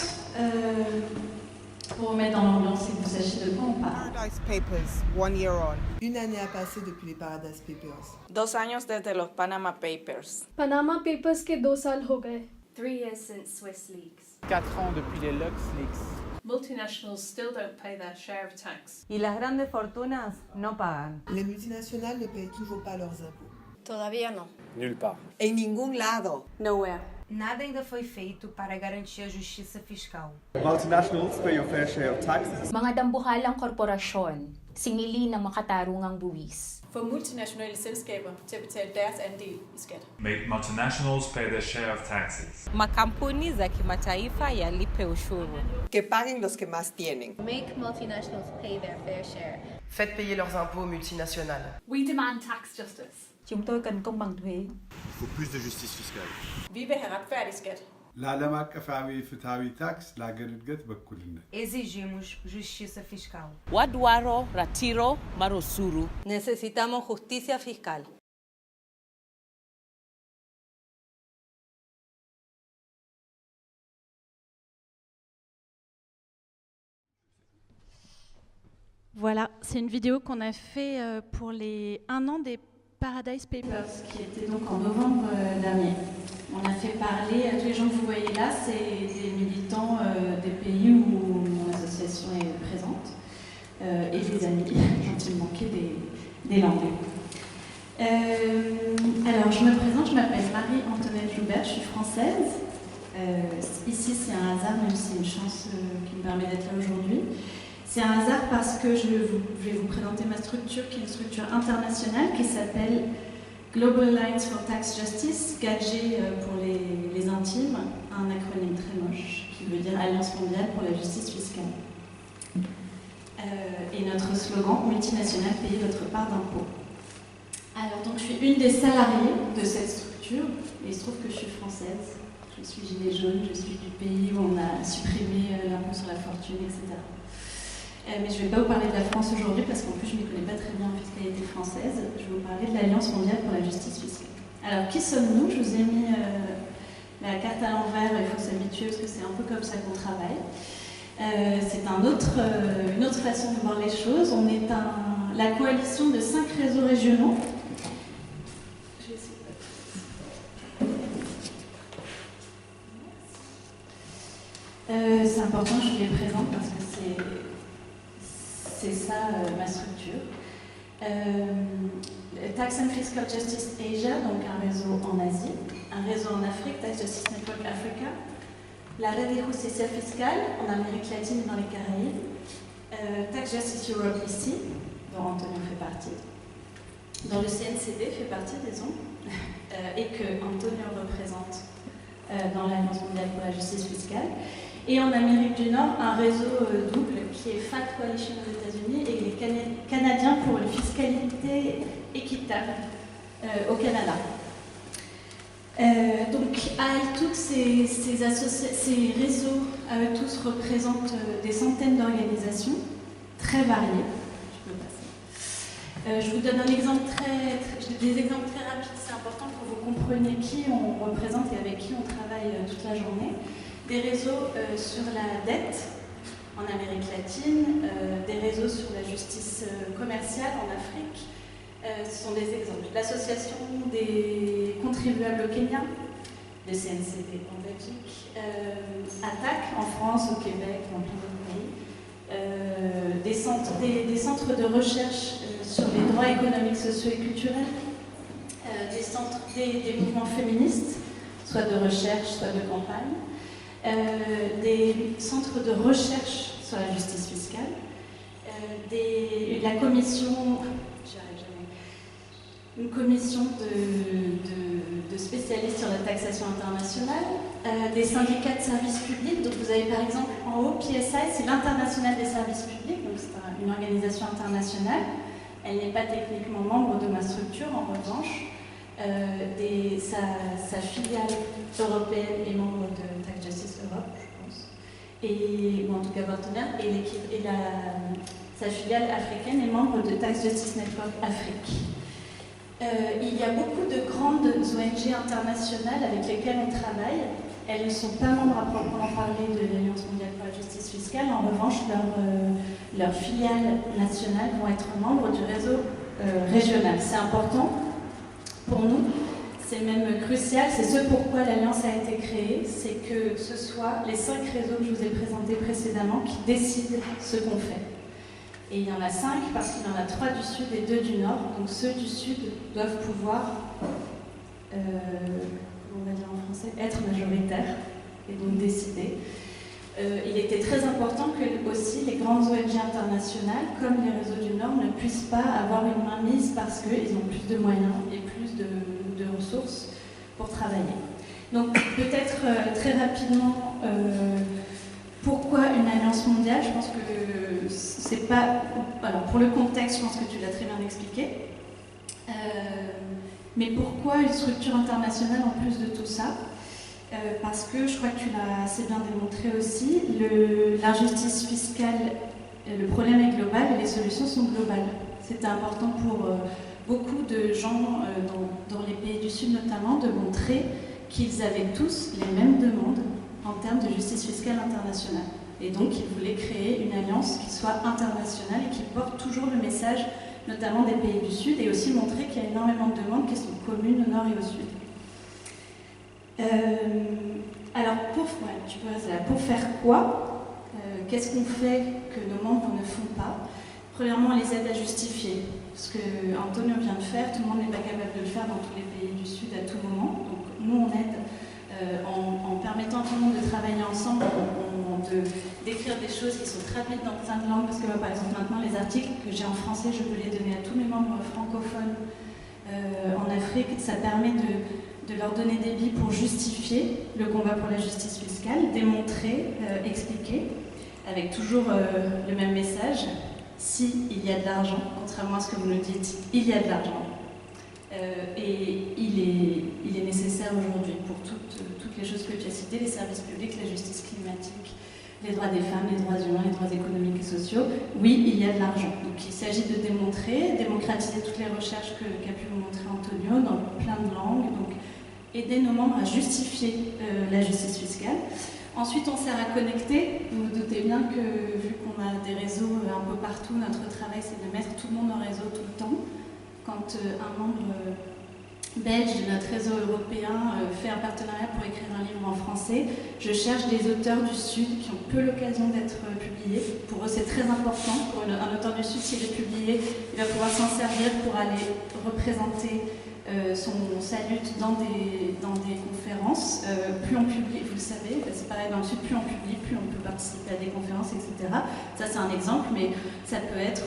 pour vous mettre dans l'ambiance et que vous sachiez de quoi on parle. Paradise Papers, 1 year on. Une année a passé depuis les Paradise Papers. 2 años desde los Panama Papers. Panama Papers के 2 साल हो गए. 3 years since Swiss leaks. 4 ans depuis les LuxLeaks. Multinationals still don't pay their share of tax. Y las grandes fortunas no pagan. Les multinationales ne payent toujours pas leurs impôts. Todavía no. Nulle part. En ningún lado. Nowhere. Nada ainda foi feito para garantir a justiça fiscal. Multinationals pay your fair share of taxes. Mga dambuhalang korporasyon, singili ng makatarungang buwis. For multinationale selskaber til at betale deres andel i skat. Make multinationals pay their share of taxes. Makampuni za kimataifa yalipe ushuru. Que paguen los que más tienen. Make multinationals pay their fair share. Faites payer leurs impôts aux multinationales. We demand tax justice. Chúng tôi cần công bằng thuế. Il faut plus de justice fiscale. Vi vil have retfærdig skat. العالم أكفاوي فتاوي تاكس لا قرد بكلنا. Exigimos justiça fiscal. Wadwaro, Ratiro, Marosuru. Necesitamos justicia fiscal. Voilà, c'est une vidéo qu'on a fait pour les 1 an des Paradise Papers, Qui était donc en novembre dernier. On a fait parler, tous les gens que vous voyez là, c'est des militants des pays où mon association est présente et des amis quand il manquait des langues. Alors, je me présente, je m'appelle Marie-Antoinette Joubert, je suis française. Ici, c'est un hasard, même si c'est une chance qui me permet d'être là aujourd'hui. C'est un hasard parce que je vais vous présenter ma structure, qui est une structure internationale qui s'appelle Global Alliance for Tax Justice, GATG pour les intimes, un acronyme très moche qui veut dire Alliance mondiale pour la justice fiscale. Et notre slogan, multinationale, payez votre part d'impôt. Alors, donc, je suis une des salariées de cette structure, et il se trouve que je suis française. Je suis gilet jaune, je suis du pays où on a supprimé l'impôt sur la fortune, etc. Mais je ne vais pas vous parler de la France aujourd'hui parce qu'en plus je ne m'y connais pas très bien en fiscalité française. Je vais vous parler de l'Alliance mondiale pour la justice fiscale. Alors qui sommes-nous? Je vous ai mis la carte à l'envers, il faut s'habituer parce que c'est un peu comme ça qu'on travaille. C'est une autre façon de voir les choses. On est la coalition de 5 réseaux régionaux. Je vais essayer de... c'est important, je vous les présente parce que c'est ça ma structure. Tax and Fiscal Justice Asia, donc un réseau en Asie, un réseau en Afrique, Tax Justice Network Africa, la Red de Justicia Fiscale en Amérique latine et dans les Caraïbes, Tax Justice Europe ici, dont Antonio fait partie, dont le CNCD fait partie, disons, et que Antonio représente dans l'Alliance mondiale pour la justice fiscale. Et en Amérique du Nord, un réseau double qui est FAT Coalition aux États-Unis et les Canadiens pour une fiscalité équitable au Canada. Donc, à eux tous, ces réseaux, à eux tous, représentent des centaines d'organisations très variées. Je peux passer. Je vous donne des exemples très rapides, c'est important pour que vous compreniez qui on représente et avec qui on travaille toute la journée. Des réseaux sur la dette en Amérique latine, des réseaux sur la justice commerciale en Afrique. Ce sont des exemples. L'association des contribuables au Kenya, de CNCD en Belgique, ATTAC en France, au Québec, dans plusieurs pays, des centres de recherche sur les droits économiques, sociaux et culturels, des mouvements féministes, soit de recherche, soit de campagne, des centres de recherche sur la justice fiscale, la commission, une commission de spécialistes sur la taxation internationale, des syndicats de services publics. Donc vous avez par exemple en haut PSI, c'est l'International des services publics, donc c'est une organisation internationale. Elle n'est pas techniquement membre de ma structure, en revanche. Sa filiale européenne est membre de Tax Justice Europe, je pense, ou en tout cas partenaire, et sa filiale africaine est membre de Tax Justice Network Afrique. Il y a beaucoup de grandes ONG internationales avec lesquelles on travaille. Elles ne sont pas membres à proprement parler de l'Alliance mondiale pour la justice fiscale. En revanche, leurs filiales nationales vont être membres du réseau régional. C'est important pour nous, c'est même crucial. C'est ce pourquoi l'Alliance a été créée, c'est que ce soit les 5 réseaux que je vous ai présentés précédemment qui décident ce qu'on fait. Et il y en a 5 parce qu'il y en a 3 du Sud et 2 du Nord. Donc ceux du Sud doivent pouvoir, on va dire en français, être majoritaires et donc décider. Il était très important que aussi les grandes ONG internationales, comme les réseaux du Nord, ne puissent pas avoir une mainmise parce qu'ils ont plus de moyens et plus de ressources pour travailler. Donc peut-être très rapidement, pourquoi une alliance mondiale? Je pense que c'est pas... Alors pour le contexte, je pense que tu l'as très bien expliqué. Mais pourquoi une structure internationale en plus de tout ça? Parce que je crois que tu l'as assez bien démontré aussi, l'injustice fiscale, le problème est global et les solutions sont globales. C'était important pour beaucoup de gens dans les pays du Sud notamment de montrer qu'ils avaient tous les mêmes demandes en termes de justice fiscale internationale. Et donc ils voulaient créer une alliance qui soit internationale et qui porte toujours le message notamment des pays du Sud et aussi montrer qu'il y a énormément de demandes qui sont communes au Nord et au Sud. Alors, pour faire quoi? Qu'est-ce qu'on fait que nos membres ne font pas? Premièrement, on les aide à justifier. Ce que Antonio vient de faire, tout le monde n'est pas capable de le faire dans tous les pays du Sud à tout moment. Donc, nous, on aide en permettant à tout le monde de travailler ensemble, d'écrire des choses qui sont traduites dans plein de langues. Parce que, par exemple, maintenant, les articles que j'ai en français, je peux les donner à tous mes membres francophones en Afrique. Ça permet de leur donner des billes pour justifier le combat pour la justice fiscale, démontrer, expliquer, avec toujours le même message. S'il y a de l'argent, contrairement à ce que vous nous dites, il y a de l'argent. Et il est nécessaire aujourd'hui pour toutes les choses que tu as citées, les services publics, la justice climatique, les droits des femmes, les droits humains, les droits économiques et sociaux. Oui, il y a de l'argent. Donc il s'agit de démocratiser toutes les recherches qu'a pu vous montrer Antonio dans plein de langues. Donc aider nos membres à justifier la justice fiscale. Ensuite, on sert à connecter. Vous vous doutez bien que, vu qu'on a des réseaux un peu partout, notre travail, c'est de mettre tout le monde en réseau tout le temps. Quand un membre belge de notre réseau européen fait un partenariat pour écrire un livre en français, je cherche des auteurs du Sud qui ont peu l'occasion d'être publiés. Pour eux, c'est très important. Pour un auteur du Sud, s'il est publié, il va pouvoir s'en servir pour aller représenter sa lutte dans des conférences. Plus on publie, vous le savez, c'est pareil dans le Sud, plus on publie, plus on peut participer à des conférences, etc. Ça c'est un exemple, mais ça peut être,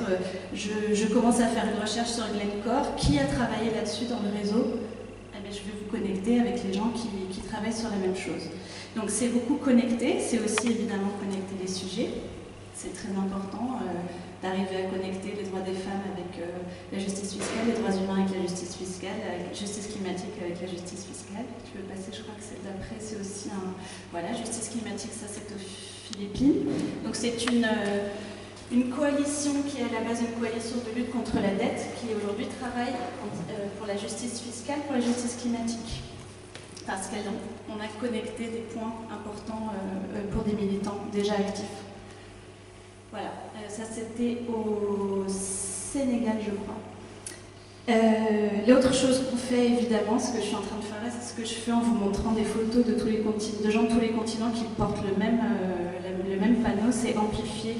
je commence à faire une recherche sur Glencore, qui a travaillé là-dessus dans le réseau? Eh bien, je vais vous connecter avec les gens qui travaillent sur la même chose. Donc c'est beaucoup connecter, c'est aussi évidemment connecter les sujets. C'est très important d'arriver à connecter les droits des femmes avec la justice fiscale, les droits humains avec la justice fiscale, avec la justice climatique avec la justice fiscale. Tu veux passer, je crois que celle d'après, c'est aussi un... Voilà, justice climatique, ça c'est aux Philippines. Donc c'est une coalition qui est à la base une coalition de lutte contre la dette, qui aujourd'hui travaille pour la justice fiscale, pour la justice climatique. Parce qu'on a connecté des points importants pour des militants déjà actifs. Voilà, ça c'était au Sénégal, je crois. L'autre chose qu'on fait évidemment, ce que je suis en train de faire là, c'est ce que je fais en vous montrant des photos de tous les de gens de tous les continents qui portent le même panneau, c'est amplifier.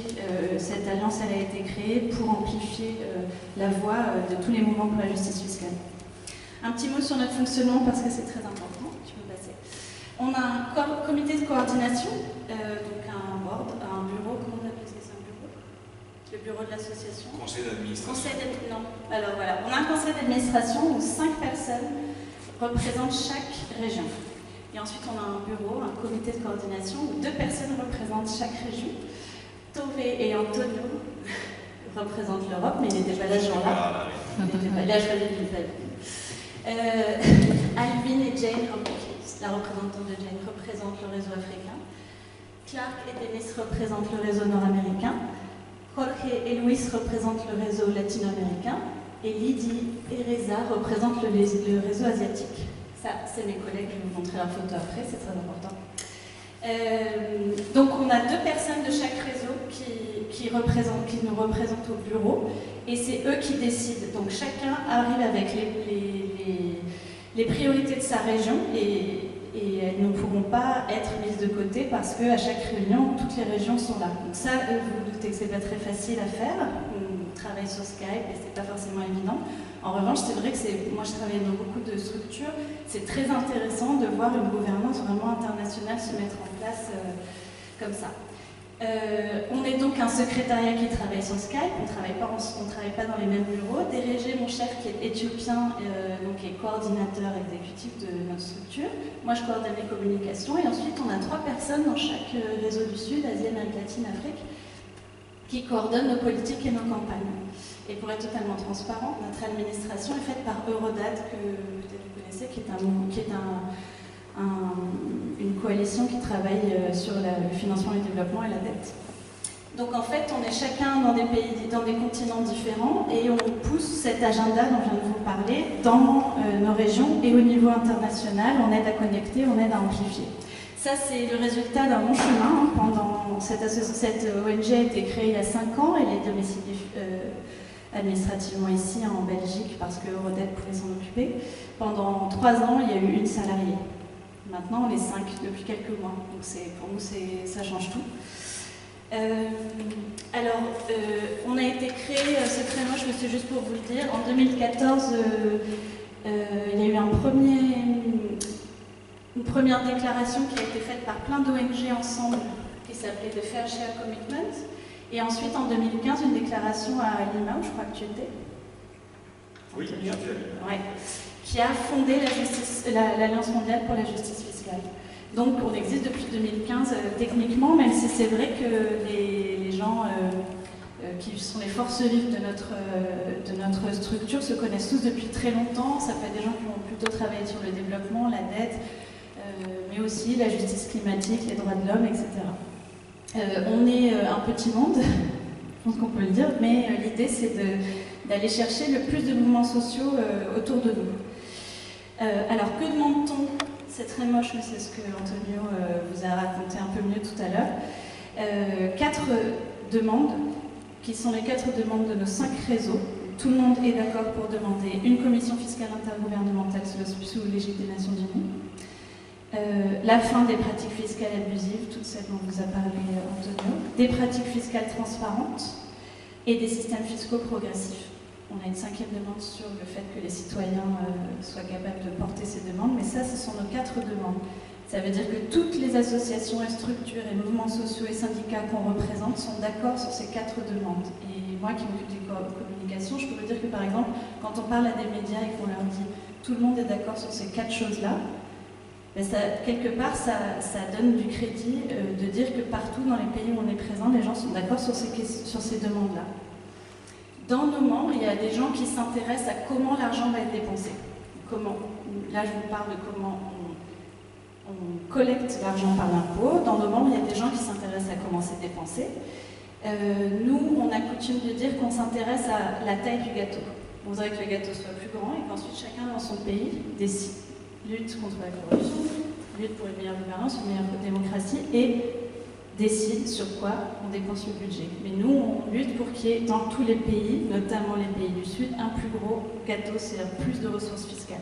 Cette alliance, elle a été créée pour amplifier la voix de tous les mouvements pour la justice fiscale. Un petit mot sur notre fonctionnement parce que c'est très important. Tu peux passer. On a un comité de coordination, donc un board, un bureau, comment on appelle ça? C'est un bureau? Le bureau de l'association. Conseil d'administration. Non. Alors voilà, on a un conseil d'administration où 5 personnes représentent chaque région. Et ensuite on a un bureau, un comité de coordination où 2 personnes représentent chaque région. Tove et Antonio représentent l'Europe, mais il n'était pas là ce jour-là. Il n'était pas là, je faisais du Alvin et Jane, la représentante de Jane, représente le réseau africain. Clark et Dennis représentent le réseau nord-américain. Jorge et Luis représentent le réseau latino-américain. Et Lydie et Reza représentent le réseau asiatique. Ça, c'est mes collègues, je vais vous montrer la photo après, c'est très important. Donc on a 2 personnes de chaque réseau qui nous représentent au bureau, et c'est eux qui décident. Donc chacun arrive avec les priorités de sa région, et elles ne pourront pas être mises de côté parce qu'à chaque réunion, toutes les régions sont là. Donc ça, vous vous doutez que c'est pas très facile à faire. On travaille sur Skype et c'est pas forcément évident. En revanche, c'est vrai que moi je travaille dans beaucoup de structures, c'est très intéressant de voir une gouvernance vraiment internationale se mettre en place comme ça. On est donc un secrétariat qui travaille sur Skype, on travaille pas dans les mêmes bureaux. Derégé, mon chef qui est éthiopien, donc est coordinateur exécutif de notre structure. Moi je coordonne les communications et ensuite on a 3 personnes dans chaque réseau du Sud, Asie, Amérique latine, Afrique, qui coordonnent nos politiques et nos campagnes. Et pour être totalement transparent, notre administration est faite par Eurodad, que peut-être vous connaissez, qui est une coalition qui travaille sur le financement du développement et la dette. Donc en fait, on est chacun dans des pays, dans des continents différents, et on pousse cet agenda dont je viens de vous parler dans nos régions et au niveau international. On aide à connecter, on aide à amplifier. Ça, c'est le résultat d'un long chemin. Pendant cette ONG a été créée il y a 5 ans, elle est domiciliée administrativement ici en Belgique parce que Eurodad pouvait s'en occuper. Pendant 3 ans, il y a eu 1 salariée. Maintenant, on est 5 depuis quelques mois. Donc pour nous, ça change tout. On a été créé, c'est très moche, mais c'est juste pour vous le dire. En 2014, il y a eu une première déclaration qui a été faite par plein d'ONG ensemble, qui s'appelait The Fair Share Commitment. Et ensuite, en 2015, une déclaration à Lima, où je crois que tu étais. Oui, ouais, qui a fondé l'Alliance mondiale pour la justice fiscale. Donc, on existe depuis 2015 techniquement, même si c'est vrai que les gens qui sont les forces vives de notre structure se connaissent tous depuis très longtemps. Ça peut être des gens qui ont plutôt travaillé sur le développement, la dette, mais aussi la justice climatique, les droits de l'homme, etc. On est un petit monde, je pense qu'on peut le dire, mais l'idée c'est d'aller chercher le plus de mouvements sociaux autour de nous. Alors que demande-t-on? C'est très moche, mais c'est ce que Antonio vous a raconté un peu mieux tout à l'heure. 4 demandes, qui sont les 4 demandes de nos 5 réseaux. Tout le monde est d'accord pour demander une commission fiscale intergouvernementale sous l'égide des Nations Unies. La fin des pratiques fiscales abusives, toutes celles dont vous a parlé Antonio, des pratiques fiscales transparentes et des systèmes fiscaux progressifs. On a une 5e demande sur le fait que les citoyens soient capables de porter ces demandes, mais ça, ce sont nos 4 demandes. Ça veut dire que toutes les associations et structures et mouvements sociaux et syndicats qu'on représente sont d'accord sur ces 4 demandes. Et moi qui m'occupe des communications, je peux vous dire que par exemple, quand on parle à des médias et qu'on leur dit tout le monde est d'accord sur ces 4 choses-là, mais quelque part, ça donne du crédit de dire que partout dans les pays où on est présent, les gens sont d'accord sur ces demandes-là. Dans nos membres, il y a des gens qui s'intéressent à comment l'argent va être dépensé. Comment. Là, je vous parle de comment on collecte l'argent par l'impôt. Dans nos membres, il y a des gens qui s'intéressent à comment c'est dépensé. Nous, on a coutume de dire qu'on s'intéresse à la taille du gâteau. On voudrait que le gâteau soit plus grand et qu'ensuite chacun dans son pays décide. Lutte contre la corruption, lutte pour une meilleure gouvernance, une meilleure démocratie et décide sur quoi on dépense le budget. Mais nous, on lutte pour qu'il y ait dans tous les pays, notamment les pays du Sud, un plus gros gâteau, c'est-à-dire plus de ressources fiscales.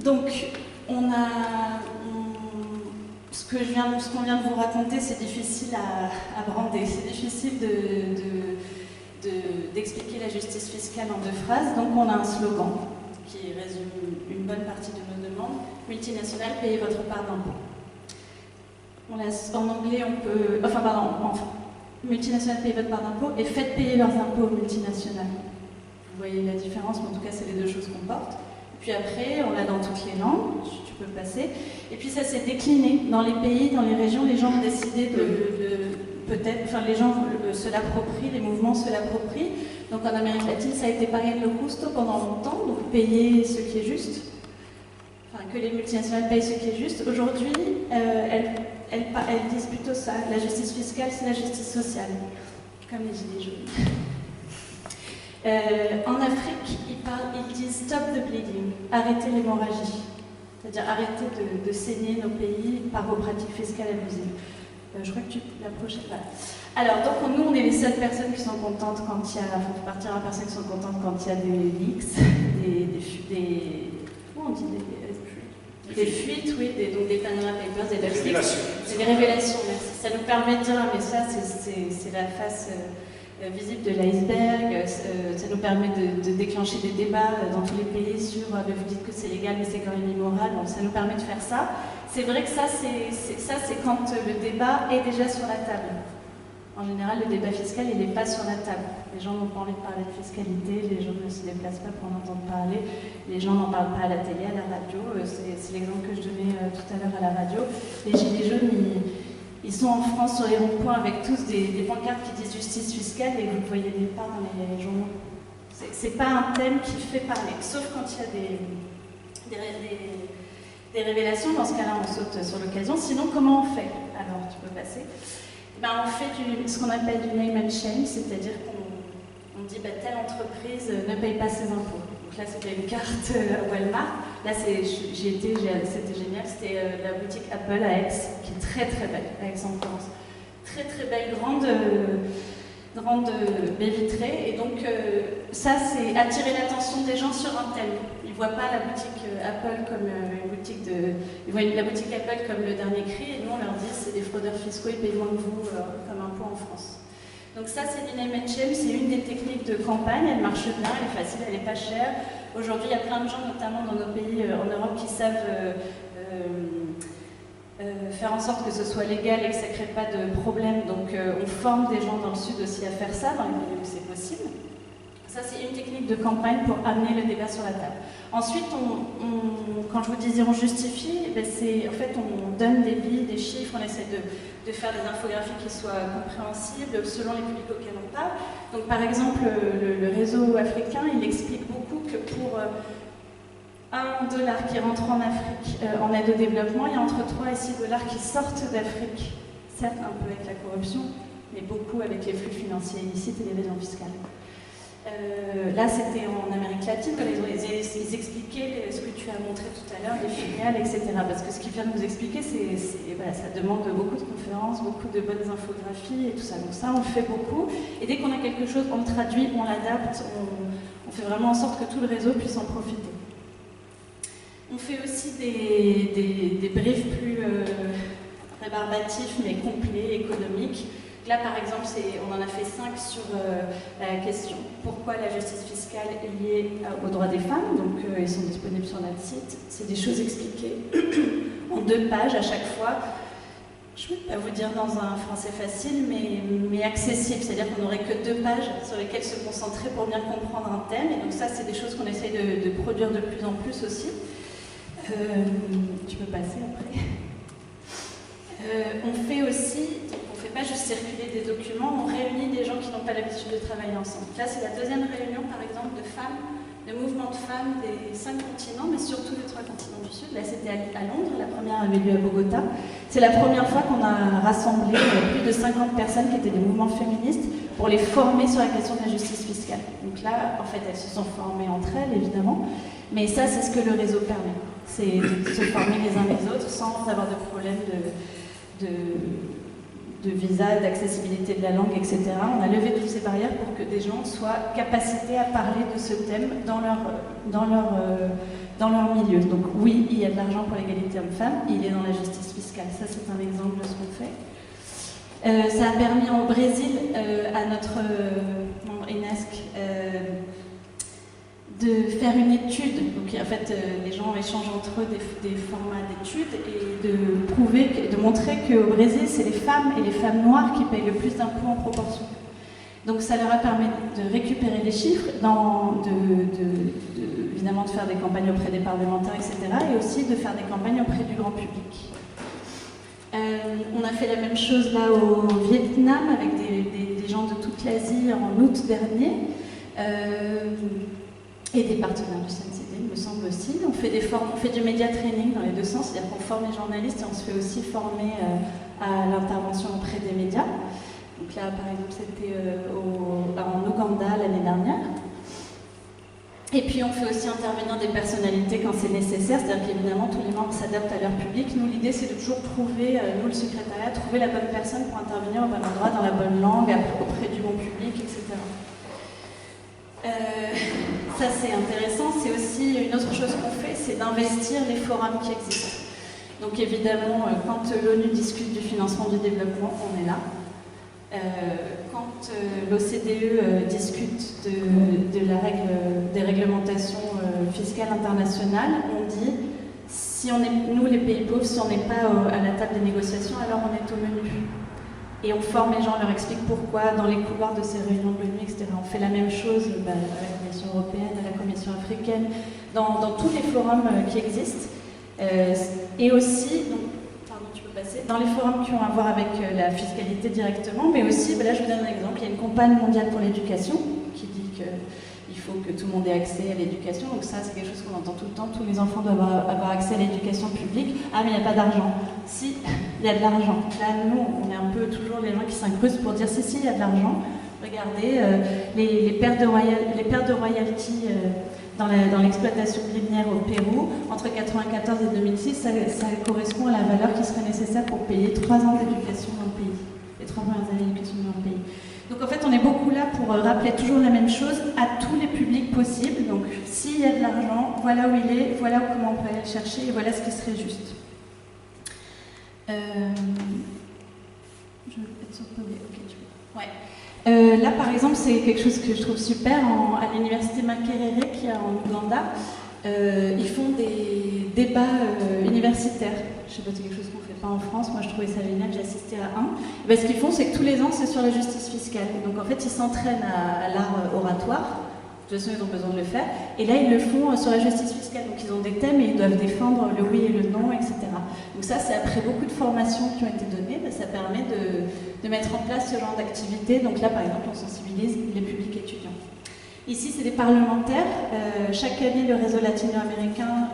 Donc, ce qu'on vient de vous raconter, c'est difficile à brander, c'est difficile d'expliquer la justice fiscale en 2 phrases. Donc, on a un slogan qui résume une bonne partie de nos demandes. Multinationales, payez votre part d'impôt. En anglais, on peut... multinationales, payez votre part d'impôt et faites payer leurs impôts aux multinationales. Vous voyez la différence, mais en tout cas, c'est les 2 choses qu'on porte. Puis après, on l'a dans toutes les langues, tu peux passer. Et puis ça s'est décliné dans les pays, dans les régions. Les gens ont décidé les gens se l'approprient, les mouvements se l'approprient. Donc en Amérique latine, ça a été pareil le justo pendant longtemps, donc payer ce qui est juste. Enfin, que les multinationales payent ce qui est juste. Aujourd'hui, elles disent plutôt ça. La justice fiscale, c'est la justice sociale, comme les gilets jaunes. En Afrique, ils disent stop the bleeding, arrêtez l'hémorragie. C'est-à-dire arrêtez de saigner nos pays par vos pratiques fiscales abusives. Je crois que la prochaine. Voilà. Alors, donc nous, on est les seules personnes qui sont contentes quand il y a. Il faut partir à personnes qui sont contentes quand il y a des leaks, comment on dit des fuites, oui, donc des Panama Papers, des LuxLeaks. C'est des révélations, merci. Ça nous permet de dire, mais ça, c'est la face visible de l'iceberg. Ça nous permet de déclencher des débats dans tous les pays sur vous dites que c'est légal, mais c'est quand même immoral. Donc, ça nous permet de faire ça. C'est vrai que ça, c'est quand le débat est déjà sur la table. En général, le débat fiscal, il n'est pas sur la table. Les gens n'ont pas envie de parler de fiscalité, les gens ne se déplacent pas pour en entendre parler, les gens n'en parlent pas à la télé, à la radio. C'est l'exemple que je donnais tout à l'heure à la radio. Les gilets jaunes, ils sont en France sur les ronds-points avec tous des pancartes qui disent justice fiscale et vous ne voyez nulle part dans les journaux. C'est pas un thème qui fait parler, sauf quand il y a des révélations. Dans ce cas-là, on saute sur l'occasion. Sinon, comment on fait? Alors, tu peux passer. On fait ce qu'on appelle du name and shame, c'est-à-dire qu'on dit telle entreprise ne paye pas ses impôts. Donc là, c'était une carte Walmart. Là, j'y étais, c'était génial. C'était la boutique Apple à Aix, qui est très très belle, à Aix-en-Provence. Très très belle, grande baie vitrée. Et donc, ça, c'est attirer l'attention des gens sur un thème. Ils ne voient pas la boutique Apple comme une boutique Ils voient la boutique Apple comme le dernier cri, et nous, on leur dit c'est des fraudeurs fiscaux, ils payent moins que vous comme impôt en France. Donc ça, c'est du name and shame, c'est une des techniques de campagne, elle marche bien, elle est facile, elle n'est pas chère. Aujourd'hui, il y a plein de gens, notamment dans nos pays en Europe, qui savent faire en sorte que ce soit légal et que ça ne crée pas de problème. Donc on forme des gens dans le Sud aussi à faire ça, dans les pays où c'est possible. Ça, c'est une technique de campagne pour amener le débat sur la table. Ensuite, quand je vous disais on justifie, en fait, on donne des billes, des chiffres, on essaie de faire des infographies qui soient compréhensibles selon les publics auxquels on parle. Donc, par exemple, le réseau africain, il explique beaucoup que pour $1 qui rentre en Afrique en aide au développement, il y a entre 3 et 6 $ qui sortent d'Afrique. Certes, un peu avec la corruption, mais beaucoup avec les flux financiers illicites et l'évasion fiscale. Là, c'était en Amérique latine, quand ils expliquaient ce que tu as montré tout à l'heure, les filiales, etc. Parce que ce qu'ils viennent de nous expliquer, ça demande beaucoup de conférences, beaucoup de bonnes infographies et tout ça. Donc ça, on le fait beaucoup. Et dès qu'on a quelque chose, on le traduit, on l'adapte, on fait vraiment en sorte que tout le réseau puisse en profiter. On fait aussi des briefs plus rébarbatifs, mais complets, économiques. Là, par exemple, on en a fait 5 sur la question pourquoi la justice fiscale est liée aux droits des femmes. Donc, ils sont disponibles sur notre site. C'est des choses expliquées en 2 pages à chaque fois. Je ne vais pas vous dire dans un français facile, mais accessible. C'est-à-dire qu'on n'aurait que 2 pages sur lesquelles se concentrer pour bien comprendre un thème. Et donc ça, c'est des choses qu'on essaye de produire de plus en plus aussi. Tu peux passer après. On fait aussi... pas juste circuler des documents, on réunit des gens qui n'ont pas l'habitude de travailler ensemble. Là, c'est la 2e réunion, par exemple, de femmes, de mouvements de femmes des 5 continents, mais surtout des 3 continents du Sud. Là, c'était à Londres, la première avait lieu à Bogota. C'est la première fois qu'on a rassemblé plus de 50 personnes qui étaient des mouvements féministes pour les former sur la question de la justice fiscale. Donc là, en fait, elles se sont formées entre elles, évidemment, mais ça, c'est ce que le réseau permet. c'est de se former les uns les autres sans avoir de problème de visa, d'accessibilité de la langue, etc. On a levé toutes ces barrières pour que des gens soient capacités à parler de ce thème dans leur milieu. Donc oui, il y a de l'argent pour l'égalité homme-femme, il est dans la justice fiscale. Ça, c'est un exemple de ce qu'on fait. Ça a permis au Brésil, à notre membre INESC, de faire une étude. Donc en fait, les gens échangent entre eux des formats d'études et de montrer qu'au Brésil, c'est les femmes et les femmes noires qui payent le plus d'impôts en proportion. Donc ça leur a permis de récupérer des chiffres, évidemment de faire des campagnes auprès des parlementaires, etc. et aussi de faire des campagnes auprès du grand public. On a fait la même chose là au Vietnam avec des gens de toute l'Asie en août dernier. Et des partenaires du CNCD, il me semble aussi. On fait du média training dans les deux sens, c'est-à-dire qu'on forme les journalistes et on se fait aussi former à l'intervention auprès des médias. Donc là, par exemple, c'était en Ouganda l'année dernière. Et puis on fait aussi intervenir des personnalités quand c'est nécessaire, c'est-à-dire qu'évidemment tous les membres s'adaptent à leur public. Nous, l'idée c'est de toujours trouver, nous le secrétariat, trouver la bonne personne pour intervenir au bon endroit, dans la bonne langue, auprès du bon public, etc. Ça c'est intéressant, c'est aussi une autre chose qu'on fait, c'est d'investir les forums qui existent. Donc évidemment, quand l'ONU discute du financement du développement, on est là. Quand l'OCDE discute des réglementations fiscales internationales, on dit, si on est, nous les pays pauvres, si on n'est pas à la table des négociations, alors on est au menu. Et on forme les gens, on leur explique pourquoi, dans les couloirs de ces réunions de l'ONU, etc. On fait la même chose à la Commission européenne, à la Commission africaine, dans tous les forums qui existent. Et aussi, dans les forums qui ont à voir avec la fiscalité directement, mais aussi, là je vous donne un exemple, il y a une campagne mondiale pour l'éducation qui dit qu'il faut que tout le monde ait accès à l'éducation. Donc ça, c'est quelque chose qu'on entend tout le temps, tous les enfants doivent avoir accès à l'éducation publique. Ah, mais il n'y a pas d'argent. Si, il y a de l'argent. Là, nous, on est un peu toujours les gens qui s'incrustent pour dire si, il y a de l'argent. Regardez, les pertes de royalties dans l'exploitation minière au Pérou, entre 1994 et 2006, ça correspond à la valeur qui serait nécessaire pour payer 3 ans d'éducation dans le pays, les 3 premières années d'éducation dans le pays. Donc en fait, on est beaucoup là pour rappeler toujours la même chose à tous les publics possibles. Donc s'il y a de l'argent, voilà où il est, voilà comment on peut aller le chercher, et voilà ce qui serait juste. Je vais peut-être surposer. Ok, ouais. Là, par exemple, c'est quelque chose que je trouve super. À l'université Makerere, qui est en Ouganda, ils font des débats universitaires. Je ne sais pas, c'est quelque chose qu'on ne fait pas en France. Moi, je trouvais ça génial. J'ai assisté à un. Et ben, ce qu'ils font, c'est que tous les ans, c'est sur la justice fiscale. Donc, en fait, ils s'entraînent à l'art oratoire. De toute façon, ils ont besoin de le faire. Et là, ils le font sur la justice fiscale. Donc, ils ont des thèmes et ils doivent défendre le oui et le non, etc. Donc ça, c'est après beaucoup de formations qui ont été données. Ben, ça permet de mettre en place ce genre d'activité. Donc là, par exemple, on sensibilise les publics étudiants. Ici, c'est des parlementaires. Chaque année, le réseau latino-américain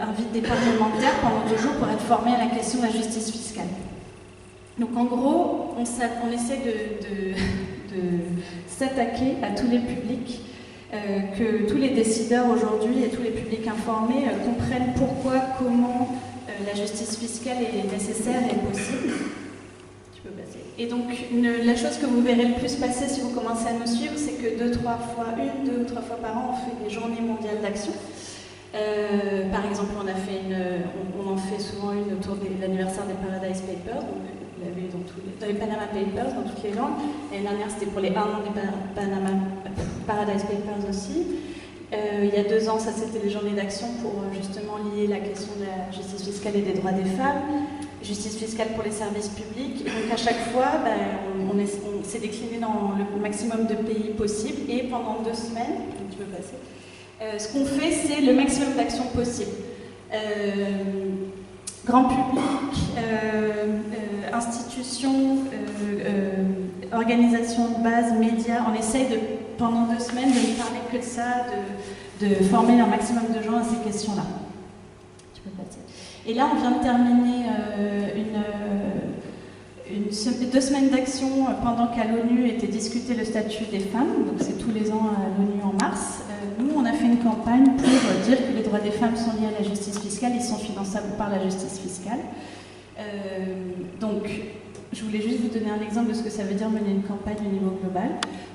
invite des parlementaires pendant 2 jours pour être formés à la question de la justice fiscale. Donc en gros, on essaie de s'attaquer à tous les publics, que tous les décideurs aujourd'hui et tous les publics informés comprennent pourquoi, comment la justice fiscale est nécessaire et possible. Tu peux passer. Et donc la chose que vous verrez le plus passer si vous commencez à nous suivre, c'est que 2 ou 3 fois par an, on fait des journées mondiales d'action. Par exemple, on en fait souvent une autour de l'anniversaire des Paradise Papers. Donc, vous l'avez dans les Panama Papers, dans toutes les langues. L'année dernière, c'était pour les 1 an des Paradise Papers aussi. Il y a 2 ans, ça c'était les journées d'action pour justement lier la question de la justice fiscale et des droits des femmes, justice fiscale pour les services publics. Et donc à chaque fois, on s'est décliné dans le maximum de pays possible. Et pendant 2 semaines, donc tu peux passer, ce qu'on fait, c'est le maximum d'actions possibles. Grand public, institutions, organisations de base, médias, on essaye pendant 2 semaines de ne parler que de ça, de former un maximum de gens à ces questions-là. Tu peux passer. Et là, on vient de terminer 2 semaines d'action pendant qu'à l'ONU était discuté le statut des femmes, donc c'est tous les ans à l'ONU en mars. Nous, on a fait une campagne pour dire que les droits des femmes sont liés à la justice fiscale, ils sont finançables par la justice fiscale. Donc, je voulais juste vous donner un exemple de ce que ça veut dire mener une campagne au niveau global.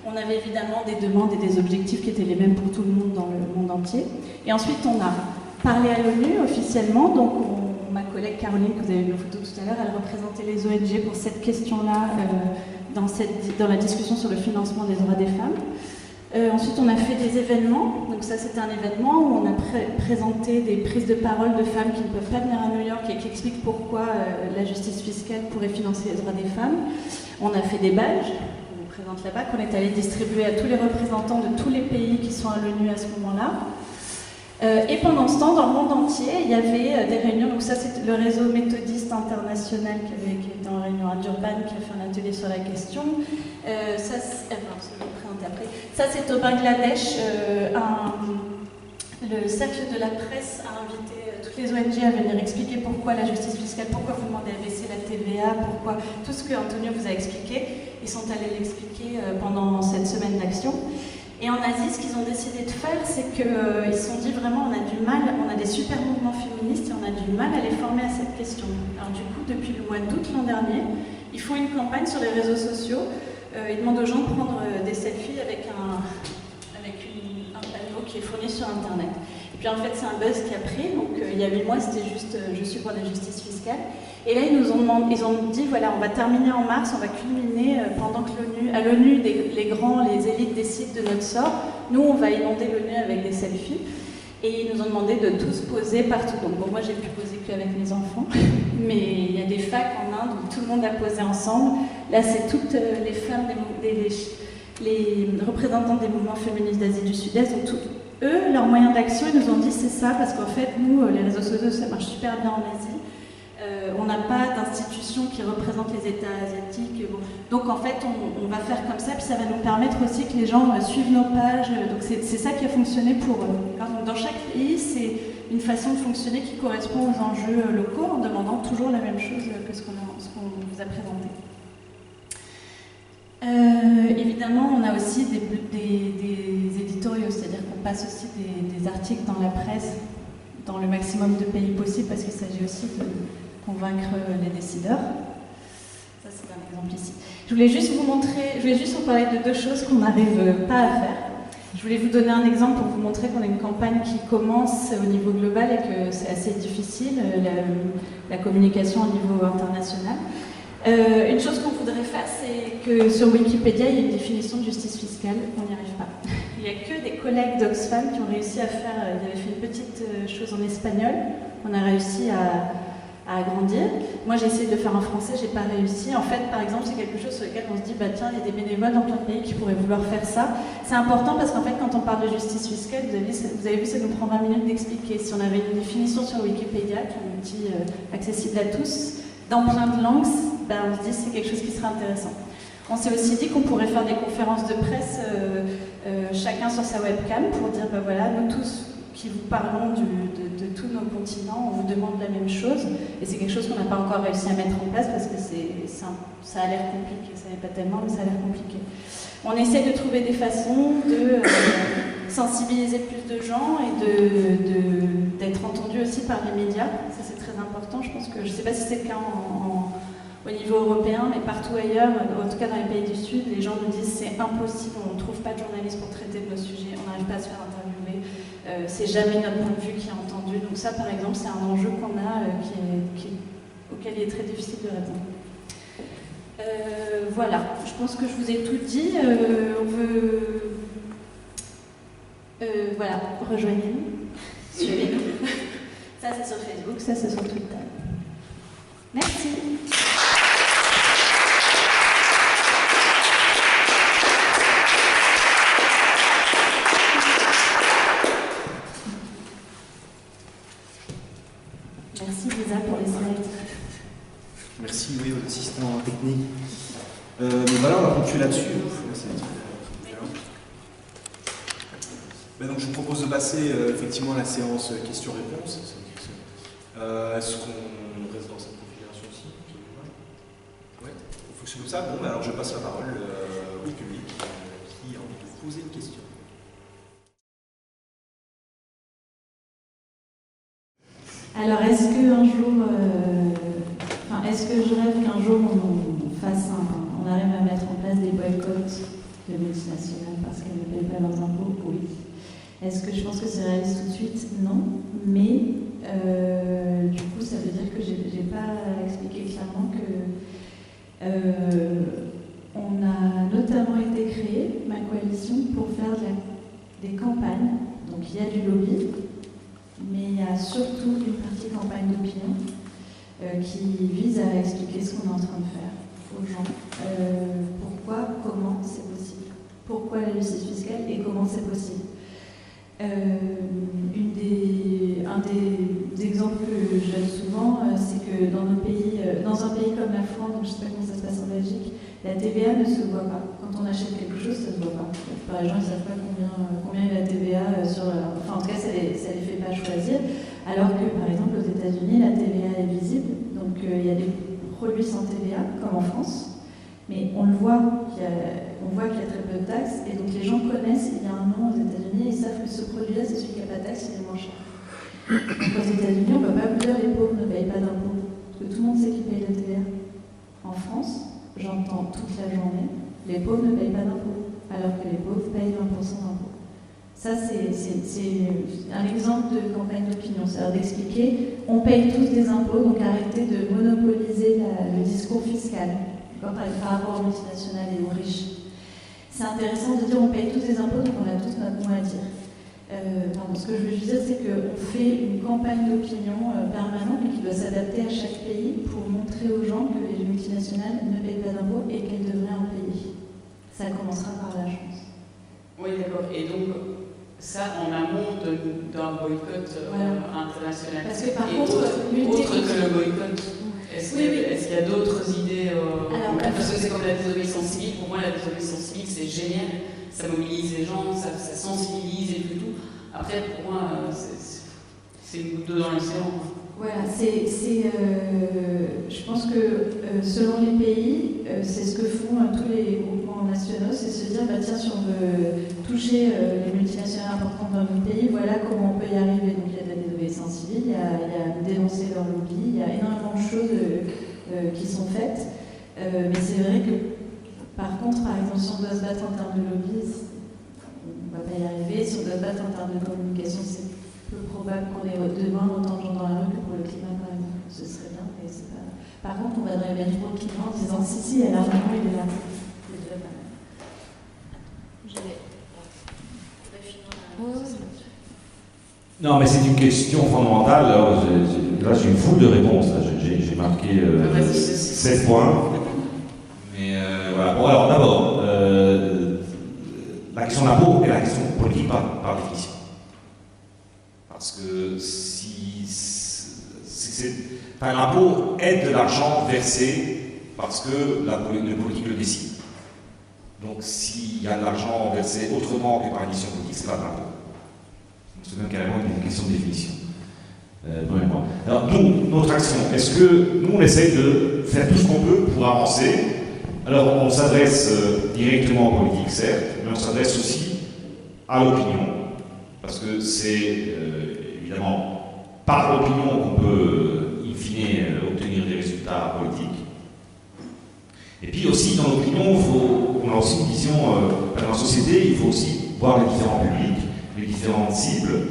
On avait évidemment des demandes et des objectifs qui étaient les mêmes pour tout le monde dans le monde entier. Et ensuite, on a parlé à l'ONU officiellement. Donc, ma collègue Caroline, que vous avez vu en photo tout à l'heure, elle représentait les ONG pour cette question-là dans la discussion sur le financement des droits des femmes. Ensuite, on a fait des événements. Donc ça, c'était un événement où on a présenté des prises de parole de femmes qui ne peuvent pas venir à New York et qui expliquent pourquoi la justice fiscale pourrait financer les droits des femmes. On a fait des badges, on vous présente là-bas, qu'on est allé distribuer à tous les représentants de tous les pays qui sont à l'ONU à ce moment-là. Et pendant ce temps, dans le monde entier, il y avait des réunions. Donc ça, c'est le réseau méthodiste international qui était en réunion à Durban, qui a fait un atelier sur la question. Ça, c'est au Bangladesh. Le cercle de la presse a invité toutes les ONG à venir expliquer pourquoi la justice fiscale, pourquoi vous demandez à baisser la TVA, pourquoi tout ce que Antonio vous a expliqué. Ils sont allés l'expliquer pendant cette semaine d'action. Et en Asie, ce qu'ils ont décidé de faire, c'est qu'ils se sont dit vraiment, on a du mal, on a des super mouvements féministes et on a du mal à les former à cette question. Alors du coup, depuis le mois d'août l'an dernier, ils font une campagne sur les réseaux sociaux. Ils demandent aux gens de prendre des selfies avec un panneau qui est fourni sur Internet. Et puis en fait, c'est un buzz qui a pris. Donc il y a 8 mois, c'était juste « Je suis pour la justice fiscale ». Et là, ils ont dit, voilà, on va terminer en mars, on va culminer pendant que à l'ONU, les élites décident de notre sort. Nous, on va inonder l'ONU avec des selfies. Et ils nous ont demandé de tous poser partout. Donc bon, moi, j'ai pu poser qu'avec mes enfants. Mais il y a des facs en Inde où tout le monde a posé ensemble. Là, c'est toutes les femmes, les représentants des mouvements féministes d'Asie du Sud-Est. Donc eux, leur moyen d'action, ils nous ont dit, c'est ça, parce qu'en fait, nous, les réseaux sociaux, ça marche super bien en Asie. On n'a pas d'institution qui représente les États asiatiques. Bon. Donc en fait, on va faire comme ça, puis ça va nous permettre aussi que les gens suivent nos pages. Donc c'est ça qui a fonctionné pour eux. Donc dans chaque pays, c'est une façon de fonctionner qui correspond aux enjeux locaux, en demandant toujours la même chose que ce qu'on vous a présenté. Évidemment, on a aussi des éditoriaux, c'est-à-dire qu'on passe aussi des articles dans la presse, dans le maximum de pays possible, parce qu'il s'agit aussi de convaincre les décideurs. Ça, c'est un exemple ici. Je voulais juste vous parler de 2 choses qu'on n'arrive pas à faire. Je voulais vous donner un exemple pour vous montrer qu'on a une campagne qui commence au niveau global et que c'est assez difficile, la communication au niveau international. Une chose qu'on voudrait faire, c'est que sur Wikipédia, il y a une définition de justice fiscale, on n'y arrive pas. Il n'y a que des collègues d'Oxfam qui ont réussi à faire, ils avaient fait une petite chose en espagnol, on a réussi à agrandir. Moi, j'ai essayé de le faire en français, j'ai pas réussi. En fait, par exemple, c'est quelque chose sur lequel on se dit, bah tiens, il y a des bénévoles dans plein de pays qui pourraient vouloir faire ça. C'est important parce qu'en fait, quand on parle de justice fiscale, vous avez vu, ça nous prend 20 minutes d'expliquer. Si on avait une définition sur Wikipédia, qui est un outil accessible à tous, dans plein de langues, ben, on se dit c'est quelque chose qui serait intéressant. On s'est aussi dit qu'on pourrait faire des conférences de presse, chacun sur sa webcam, pour dire, ben voilà, nous tous qui vous parlons de tous nos continents, on vous demande la même chose, et c'est quelque chose qu'on n'a pas encore réussi à mettre en place parce que ça a l'air compliqué, ça n'est pas tellement, mais ça a l'air compliqué. On essaie de trouver des façons de sensibiliser plus de gens et d'être entendu aussi par les médias, ça c'est très important, je pense que, je ne sais pas si c'est le cas au niveau européen, mais partout ailleurs, en tout cas dans les pays du Sud, les gens nous disent c'est impossible, on ne trouve pas de journalistes pour traiter de nos sujets, on n'arrive pas à se faire interviewer, c'est jamais notre point de vue qui est entendu. Donc ça, par exemple, c'est un enjeu qu'on a auquel il est très difficile de répondre. Voilà, je pense que je vous ai tout dit. Voilà, rejoignez-nous, suivez-nous. Ça, c'est sur Facebook, ça, c'est sur Twitter. Merci. Merci Lisa pour les slides. Merci oui, aux assistants techniques. Mais voilà, on va continuer là-dessus. Donc je vous propose de passer effectivement à la séance questions-réponses. Est-ce qu'on reste dans cette configuration aussi? Ouais, on fonctionne comme ça. Bon, alors je passe la parole au public qui a envie de poser une question. Alors, est-ce qu'un jour, est-ce que je rêve qu'un jour on arrive à mettre en place des boycotts de multinationales parce qu'elles ne payent pas leurs impôts? Oui. Est-ce que je pense que c'est réaliste tout de suite? Non. Mais du coup, ça veut dire que j'ai pas expliqué clairement que on a notamment été créé, ma coalition, pour faire des campagnes. Donc il y a du lobby, mais il y a surtout une partie campagne d'opinion qui vise à expliquer ce qu'on est en train de faire aux gens. Pourquoi, comment c'est possible. Pourquoi la justice fiscale et comment c'est possible. Un des exemples que je donne souvent, c'est que dans un pays comme la France, donc je ne sais pas comment ça se passe en Belgique, la TVA ne se voit pas. Quand on achète quelque chose, ça ne se voit pas. Les gens ne savent pas combien est la TVA sur leur... Enfin, en tout cas, ça ne les fait pas choisir. Alors que, par exemple, aux États-Unis, la TVA est visible. Donc, il y a des produits sans TVA, comme en France. Mais on le voit, qu'il y a très peu de taxes. Et donc, les gens connaissent, il y a un nom aux États-Unis, ils savent que ce produit-là, c'est celui qui n'a pas de taxes, il est moins cher. Donc, aux États-Unis, on ne peut pas vous dire les pauvres ne payent pas d'impôts. Parce que tout le monde sait qu'ils payent la TVA. En France, j'entends toute la journée, les pauvres ne payent pas d'impôts, alors que les pauvres payent 20% d'impôts. Ça, c'est un exemple de campagne d'opinion, c'est-à-dire d'expliquer, on paye tous des impôts, donc arrêtez de monopoliser le discours fiscal par rapport aux multinationales et aux riches. C'est intéressant de dire on paye tous des impôts, donc on a tous notre mot à dire. Ce que je veux dire, c'est qu'on fait une campagne d'opinion permanente, mais qui doit s'adapter à chaque pays pour montrer aux gens que les multinationales ne payent pas d'impôts et qu'elles devraient en payer. Ça commencera par la chance. Oui, d'accord. Et donc, ça en amont d'un boycott international. Parce que par contre, autre que le boycott, est-ce qu'il y a d'autres idées parce que c'est comme la désobéissance civile. Pour moi, la désobéissance civile, c'est génial. Ça mobilise les gens, ça sensibilise et tout. Après, pour moi, c'est une goutte d'eau dans l'océan. Voilà, je pense que selon les pays, c'est ce que font tous les groupements nationaux, c'est se dire, tiens, si on veut toucher les multinationales importantes dans notre pays, voilà comment on peut y arriver. Donc il y a de la désobéissance civile, il y a dénoncer leur lobby, il y a énormément de choses qui sont faites. Mais c'est vrai que, par contre, par exemple, si on doit se battre en termes de lobby, on ne va pas y arriver. Si on doit se battre en termes de communication, c'est peu probable qu'on ait demain autant de gens dans la rue que pour le climat, par exemple. Ce serait bien, mais c'est pas... Par contre, on va driver du gros climat en disant si, elle a l'argument, il est là. C'est déjà pas mal. Non, mais c'est une question fondamentale. Alors, là, j'ai une foule de réponses. J'ai marqué 7 points. Mais voilà. Bon, alors, d'abord, la question de l'impôt est la question politique par définition. Parce que l'impôt est de l'argent versé parce que le politique le décide. Donc, s'il y a de l'argent versé autrement que par décision politique, c'est pas de l'impôt. C'est même carrément une question de définition. Alors, nous, notre action, est-ce que nous, on essaye de faire tout ce qu'on peut pour avancer? Alors, on s'adresse directement aux politiques, certes, mais on s'adresse aussi à l'opinion, parce que c'est évidemment par l'opinion qu'on peut, in fine, obtenir des résultats politiques. Et puis aussi, dans l'opinion, on a aussi une vision, dans la société, il faut aussi voir les différents publics, les différentes cibles.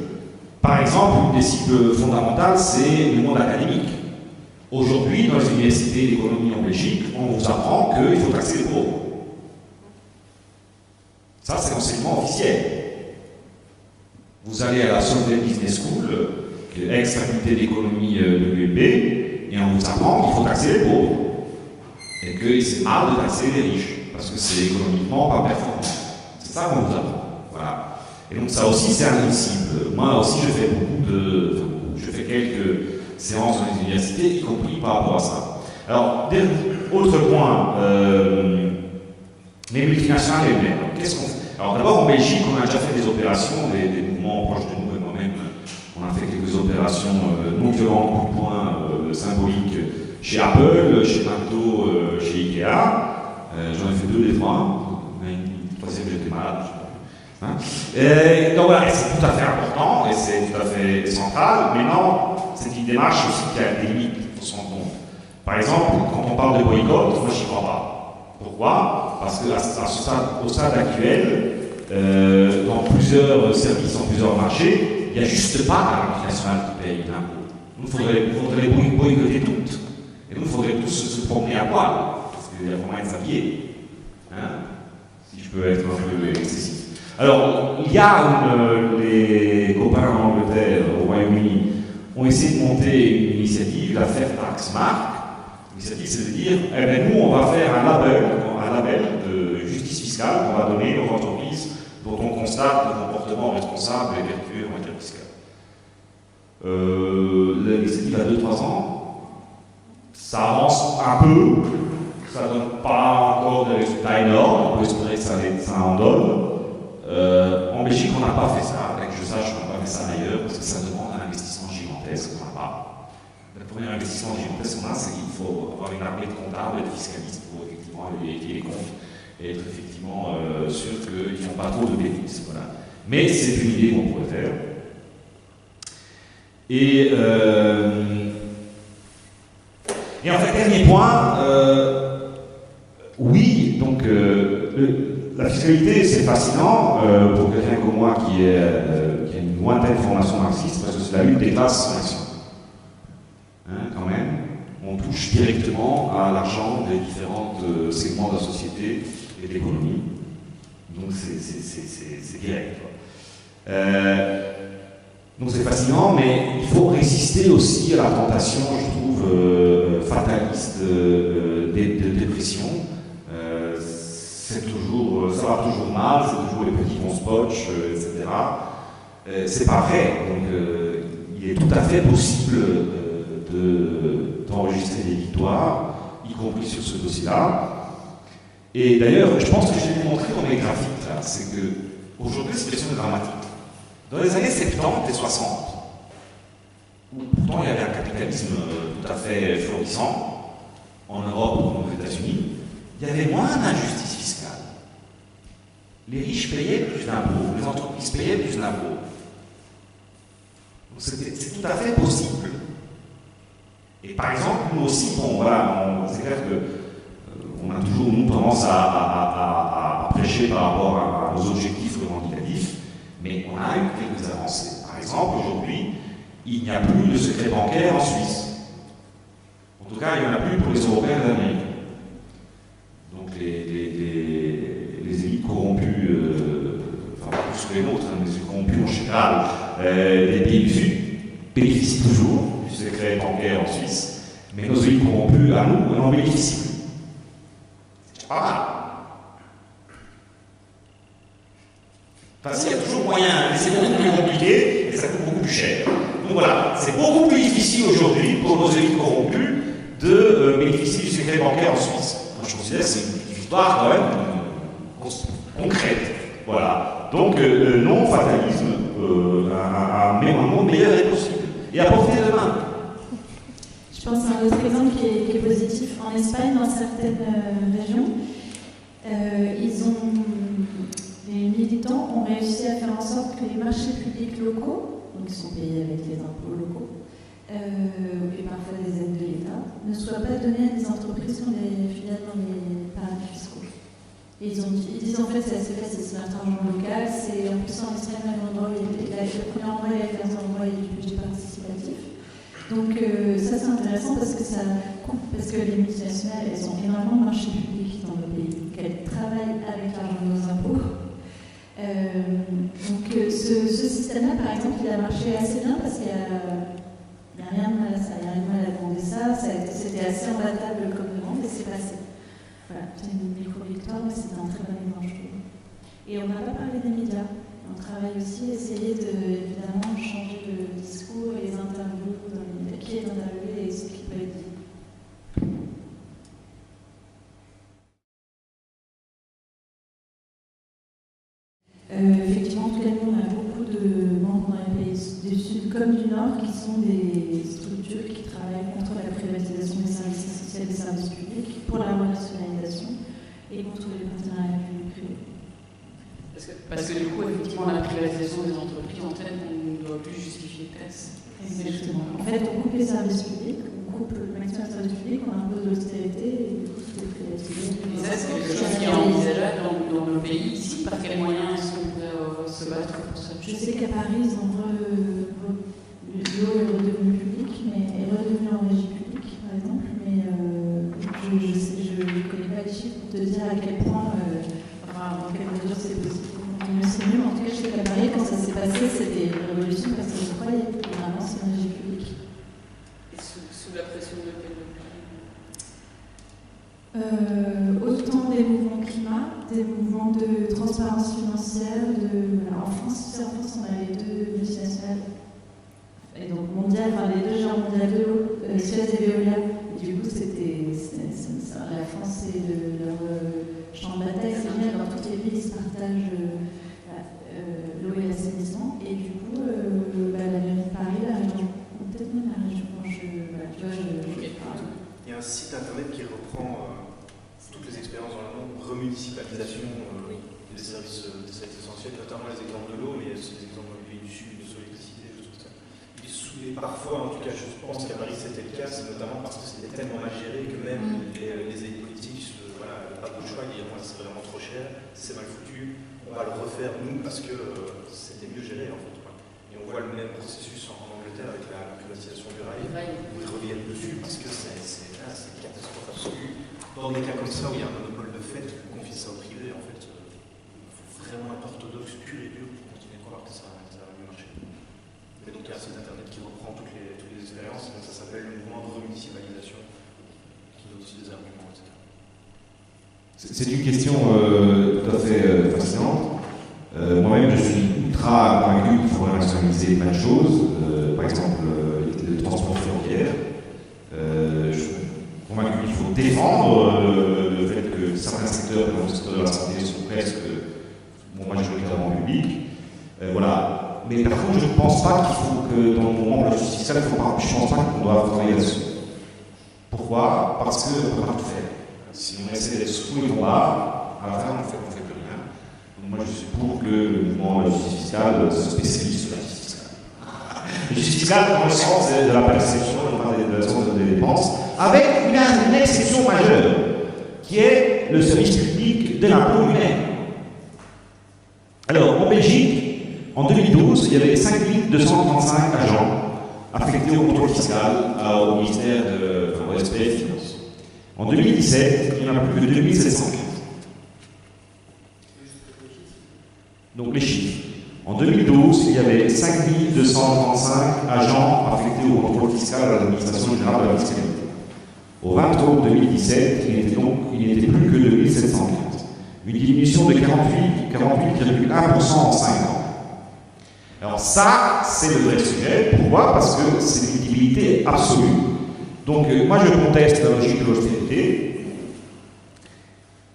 Par exemple, une des cibles fondamentales, c'est le monde académique. Aujourd'hui, dans les universités d'économie en Belgique, on vous apprend qu'il faut taxer les pauvres. Ça, c'est l'enseignement officiel. Vous allez à la Solvay Business School, ex-faculté d'économie de l'ULB, et on vous apprend qu'il faut taxer les pauvres. Et que c'est mal de taxer les riches, parce que c'est économiquement pas performant. C'est ça qu'on vous apprend. Voilà. Et donc ça aussi, c'est un cible. Moi aussi, je fais quelques séances dans les universités, y compris par rapport à ça. Alors, autre point, les multinationales elles-mêmes. Qu'est-ce qu'on fait? Alors d'abord, en Belgique, on a déjà fait des opérations, des mouvements proches de nous, et moi-même, on a fait quelques opérations non violentes, coup de poing, symboliques, chez Apple, chez McDo, chez Ikea. J'en ai fait 2 des 3. Une troisième, j'étais malade. Hein. Et donc voilà, c'est tout à fait important et c'est tout à fait central. Maintenant, c'est une démarche aussi qui a des limites, il faut se rendre compte. Par exemple, quand on parle de boycott, moi j'y crois pas. Pourquoi? Parce qu'au stade actuel, dans plusieurs services, dans plusieurs marchés, il n'y a juste pas la multinationale qui paye l'impôt. Nous, il faudrait les boycotter toutes. Et nous, il faudrait tous se promener à poil, parce qu'il y a vraiment à être habillé. Hein, si je peux être un peu excessif. Alors, il y a les copains en Angleterre, au Royaume-Uni, ont essayé de monter une initiative, la Fair Tax Mark. L'initiative, c'est de dire, eh bien, nous, on va faire un label de justice fiscale qu'on va donner aux entreprises dont on constate le comportement responsable et vertueux en matière fiscale. L'initiative a 2-3 ans. Ça avance un peu. Ça ne donne pas encore de résultats énormes. On peut espérer que ça en donne. En Belgique, on n'a pas fait ça. Avec que je sache, on n'a pas fait ça ailleurs parce que ça demande un investissement gigantesque qu'on n'a pas. Le premier investissement gigantesque qu'on a, c'est qu'il faut avoir une armée de comptables et de fiscalistes pour effectivement vérifier les comptes et être effectivement sûr qu'ils ne font pas trop de bénéfices. Voilà. Mais c'est une idée qu'on pourrait faire. Et en fait, dernier point, oui, donc la fiscalité, c'est fascinant pour quelqu'un comme moi qui a une lointaine formation marxiste, parce que c'est la lutte des classes en action. Hein, quand même, on touche directement à l'argent des différents segments de la société et de l'économie. Donc c'est direct. Donc c'est fascinant, mais il faut résister aussi à la tentation, je trouve, fataliste de dépression. Ça va toujours mal, c'est toujours les petits qu'on scotch, etc. C'est pas vrai. Donc il est tout à fait possible d'enregistrer des victoires, y compris sur ce dossier-là. Et d'ailleurs, je pense que je vais vous montrer dans mes graphiques, là, c'est qu'aujourd'hui, la situation est dramatique. Dans les années 70 et 60, où pourtant il y avait un capitalisme tout à fait florissant, en Europe ou aux États-Unis, il y avait moins d'injustice fiscale. Les riches payaient plus d'impôts, les entreprises payaient plus d'impôts. C'est tout à fait possible. Et par exemple, nous aussi, bon, voilà, c'est clair qu'on a toujours, nous, tendance à prêcher par rapport à nos objectifs revendicatifs, mais on a eu quelques avancées. Par exemple, aujourd'hui, il n'y a plus de secret bancaire en Suisse. En tout cas, il n'y en a plus pour les Européens et les Américains. Donc les élites corrompues, enfin pas plus que les nôtres, hein, mais les corrompues en général des pays du Sud bénéficient toujours du secret bancaire en Suisse, mais nos élites corrompues à nous, elles n'en bénéficient plus. C'est pas mal. Parce qu'il y a toujours moyen, mais c'est beaucoup plus compliqué et ça coûte beaucoup plus cher. Donc voilà, c'est beaucoup plus difficile aujourd'hui pour nos élites corrompues de bénéficier du secret bancaire en Suisse. Moi, je considère que c'est une victoire quand même concrète. Voilà. Donc, non fatalisme, un monde meilleur est possible. Et à portée de main. Je pense à un autre exemple qui est positif. En Espagne, dans certaines régions, les militants ont réussi à faire en sorte que les marchés publics locaux, donc qui sont payés avec les impôts locaux, et parfois des aides de l'État, ne soient pas donnés à des entreprises qui ont des filiales dans les paradis fiscaux. Et ils disent en fait c'est assez facile, c'est notre argent local, c'est en plus en Espagne le premier endroit il y a 15 endroits il y a du budget participatif. Donc ça c'est intéressant parce que les multinationales elles ont énormément de marchés publics dans le pays, qu'elles travaillent avec l'argent de nos impôts. Donc ce système-là par exemple il a marché assez bien parce qu'il n'y a rien de mal à ça, il n'y a rien de mal à demander ça, c'était assez imbattable comme demande et c'est passé. Voilà, c'est une micro-victoire, mais c'était un très bon exemple. Et on n'a pas parlé des médias. On travaille aussi à essayer de, évidemment, changer le discours et les interviews dans les médias, qui est interviewé et ce qui peut être dit. Effectivement, en tout cas, nous, on a beaucoup de membres dans les pays du Sud comme du Nord qui sont des structures qui travaillent contre la privatisation des services essentiels des services publics, pour la renationalisation et contre les partenariats publics privés. Parce que du coup, effectivement, la privatisation des entreprises entraîne qu'on ne doit plus justifier de taxes. Exactement. En fait, on coupe les services publics, on coupe le maximum de services publics, on impose l'austérité et du coup, c'est privatisé. Et ça, c'est quelque chose qui est envisageable dans nos pays. Ici, par quels moyens est-ce qu'on pourrait se battre pour ça? Je sais qu'à Paris, ils ont l'eau est redevenue publique, mais est redevenue en régie publique, par exemple. Mais je ne connais pas les chiffres pour te dire à quel point, dans quelle mesure c'est possible. C'est mieux, en tout cas, je sais qu'à Paris, quand ça s'est passé, c'était une révolution parce que je croyais que vraiment c'est une régie publique. Et sous la pression de quel autant des mouvements climat, des mouvements de transparence financière, en France, on a les deux multinationales, et donc mondiales, les deux géants mondiaux de l'eau, Suez et Veolia. Et du coup, la France et leur champ de bataille, c'est bien, dans tous les pays, ils se partagent l'eau et l'assainissement. Et du coup, la mairie de Paris, la région, peut-être même la région, il y a un site internet qui reprend toutes les expériences dans le monde, remunicipalisation des services essentiels, notamment les exemples de l'eau, mais aussi les exemples dans les pays du Sud, de l'électricité, des choses comme ça. Et parfois, en tout cas, je pense qu'à Paris c'était le cas, c'est notamment parce que c'était tellement mal géré que même les élites politiques n'ont pas de choix, ils disent c'est vraiment trop cher, c'est mal foutu, on va le refaire nous parce que c'était mieux géré en fait. Et on voit le même processus en Angleterre avec la privatisation du rail, où ils reviennent dessus parce que c'est une catastrophe absolue. Dans des cas comme ça où il y a un monopole de fait, on confie ça au privé, en fait, il faut vraiment être orthodoxe, pur et dur pour continuer à croire que ça va mieux marcher. Mais donc il y a un site internet qui reprend toutes les expériences, donc ça s'appelle le mouvement de remunicipalisation, qui donne aussi des arguments, etc. C'est une question tout à fait fascinante. Moi-même, je suis ultra convaincu qu'il faut nationaliser plein de choses, par exemple le transport ferroviaire. Je suis convaincu qu'il faut défendre le fait que certains secteurs, comme le secteur de la santé, sont presque majoritairement publics. Voilà. Mais par contre, je ne pense pas qu'il faut que dans le moment de la justice fiscale, je ne pense pas qu'on doit travailler là-dessus. Pourquoi? Parce qu'on ne peut pas tout faire. Si on essaie d'être sous les tombats, à la fin, on ne fait plus rien. Donc moi, je suis pour que le mouvement de la justice fiscale se spécialise sur la justice fiscale. La justice fiscale, dans le sens de la perception des dépenses, avec une exception majeure, qui est le service public de l'impôt lui-même. Alors, en Belgique, en 2012, il y avait 5235 agents affectés au contrôle fiscal au ministère au SPF Finances. En 2017, il n'y en a plus que 2715. Donc les chiffres. En 2012, il y avait 5235 agents affectés au contrôle fiscal à l'administration générale de la fiscalité. Au 20 octobre 2017, il n'était plus que 2715. Une diminution de 48,1% en 5 ans. Alors ça, c'est le vrai sujet. Pourquoi? Parce que c'est une utilité absolue. Donc moi je conteste la logique de l'austérité.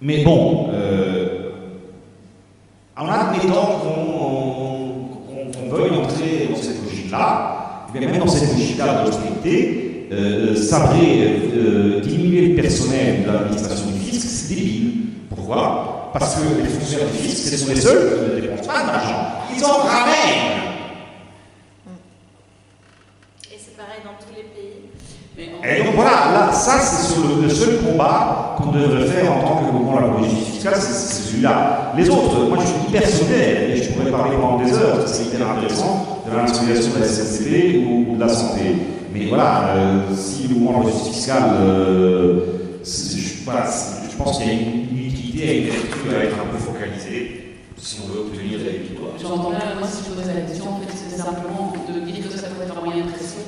Mais bon, en admettant qu'on veuille entrer dans cette logique-là, même dans cette logique-là de l'austérité, sabrer, diminuer le personnel de l'administration du fisc, c'est débile. Pourquoi? Parce que les fonctionnaires du fisc, ce sont les seuls qui ne dépensent pas d'argent. Ils en ramènent. Et c'est pareil dans tous les pays. Et donc voilà, là, ça c'est sur le seul combat qu'on devrait faire en tant que mouvement de la politique fiscale, c'est celui-là. Les autres, moi je suis hyper solidaire, et je pourrais parler pendant des heures, parce que c'est hyper intéressant, de la nationalisation de la SNCF ou de la santé. Mais voilà, si le mouvement de la politique fiscale, je pense qu'il y a une utilité à une lecture à être un peu focalisée, si on veut obtenir des victoires. J'entends là, moi si je posais la question, en fait, c'est simplement de dire que ça pourrait être un moyen de pression.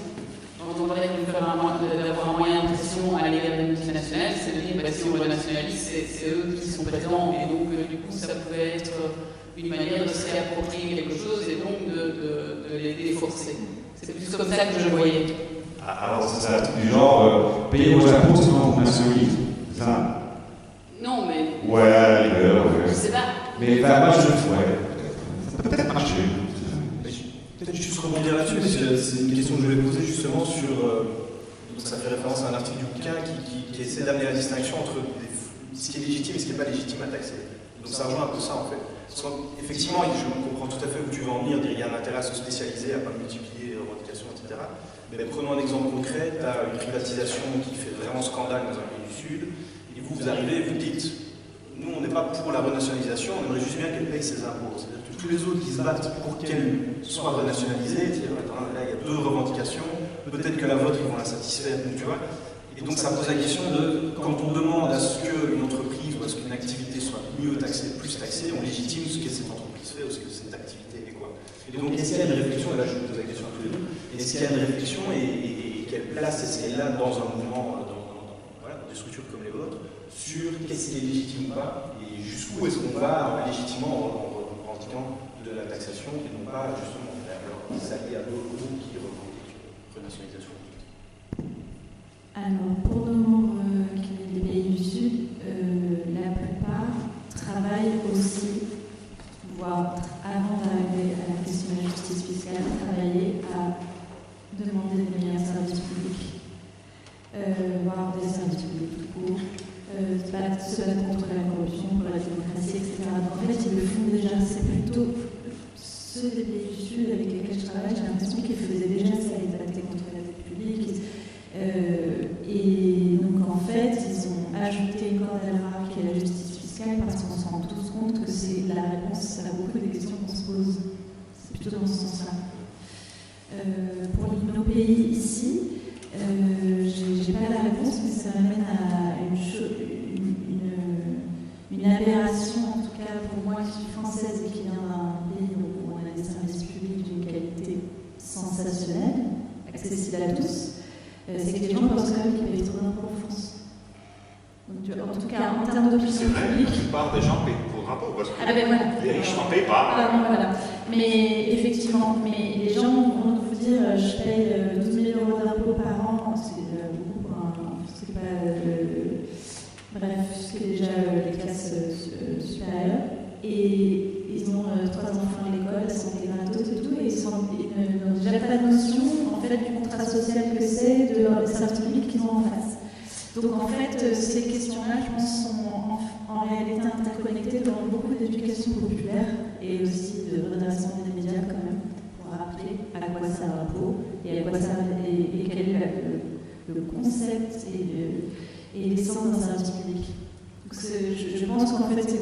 Quand on parlait d'avoir un moyen de pression à l'égard des multinationales, c'est de dire que si on renationalise, c'est eux qui sont présents, et donc du coup ça pouvait être une manière de se réapproprier quelque chose et donc de les déforcer. C'est plus comme ça que je le voyais. Alors c'est ça, du genre, payer vos impôts, c'est quand on nationalise. C'est ça? Non, mais. Ouais, je sais pas. Mais moi je le ferais. Ça peut peut-être marcher. Peut-être juste rebondir là-dessus, parce que c'est une question que je voulais poser justement sur. Ça fait référence à un article du bouquin qui essaie d'amener la distinction entre ce qui est légitime et ce qui n'est pas légitime à taxer. Donc ça rejoint un peu ça en fait. Effectivement, je comprends tout à fait où tu veux en venir, il y a un intérêt à se spécialiser, à ne pas multiplier les revendications, etc. Mais prenons un exemple concret, tu as une privatisation qui fait vraiment scandale dans un pays du Sud, et vous arrivez et vous dites, nous on n'est pas pour la renationalisation, on aimerait juste bien qu'elle paye ses impôts. C'est-à-dire que tous les autres qui se battent pour qu'elle soit renationalisée, là il y a deux revendications, peut-être que la vôtre ils vont la satisfaire, tu vois. Et donc ça pose la question de, quand on demande à ce qu'une entreprise ou à ce qu'une activité soit mieux taxée, plus taxée, on légitime ce que cette entreprise fait ou ce que cette activité est quoi. Et donc est-ce qu'il y a une réflexion, et là je vous pose la question à tous les deux, est-ce qu'il y a une réflexion et quelle place est-ce qu'elle a dans un mouvement, dans des structures comme les vôtres, sur qu'est-ce qui est légitime ou pas, et jusqu'où est-ce qu'on va légitimement en revendiquant de la taxation et non pas justement s'allier à d'autres groupes qui revendiquent renationalisation. Alors, pour nos membres qui viennent des pays du Sud, la plupart travaillent aussi, voire avant d'arriver à la question de la justice fiscale, travailler à demander des meilleurs services publics, voire des services publics tout court, se battre contre la corruption, pour la démocratie, etc. Donc, en fait, ils le font déjà. C'est plutôt ceux des pays du Sud avec lesquels je travaille, j'ai l'impression qu'ils faisaient déjà ça, ils battaient contre la dette publique. Et donc en fait, ils ont ajouté une corde à l'arc qui est la justice fiscale parce qu'on se rend tous compte que c'est la réponse à beaucoup des questions qu'on se pose. C'est plutôt dans ce sens-là. Pour nos pays ici, j'ai pas la réponse, mais ça m'amène à une aberration, en tout cas pour moi qui suis française et qui vient d'un pays où on a des services publics d'une qualité sensationnelle, accessible à tous. C'est que les gens pensent quand même qu'ils payent trop d'impôts en France. Donc, en tout cas, en termes d'opinion publique... La plupart des gens payent trop d'impôts, parce que voilà. Les riches n'en payent pas. Voilà. Mais effectivement, les gens vont vous dire je paye 12 000 € d'impôts par an, c'est beaucoup pour c'est pas... bref, c'est déjà les classes supérieures. Et ils ont 3 enfants à l'école, la santé gratos et tout, et ils n'ont déjà pas de notion en fait, du contrat social que c'est, des services publics qu'ils ont en face. Donc en fait, ces questions-là, je pense, sont en réalité interconnectées dans beaucoup d'éducation populaire et aussi de redressement des médias quand même, pour rappeler à quoi sert l'impôt et à quoi sert et quel est le concept et l'essence d'un service public. Donc je pense qu'en fait,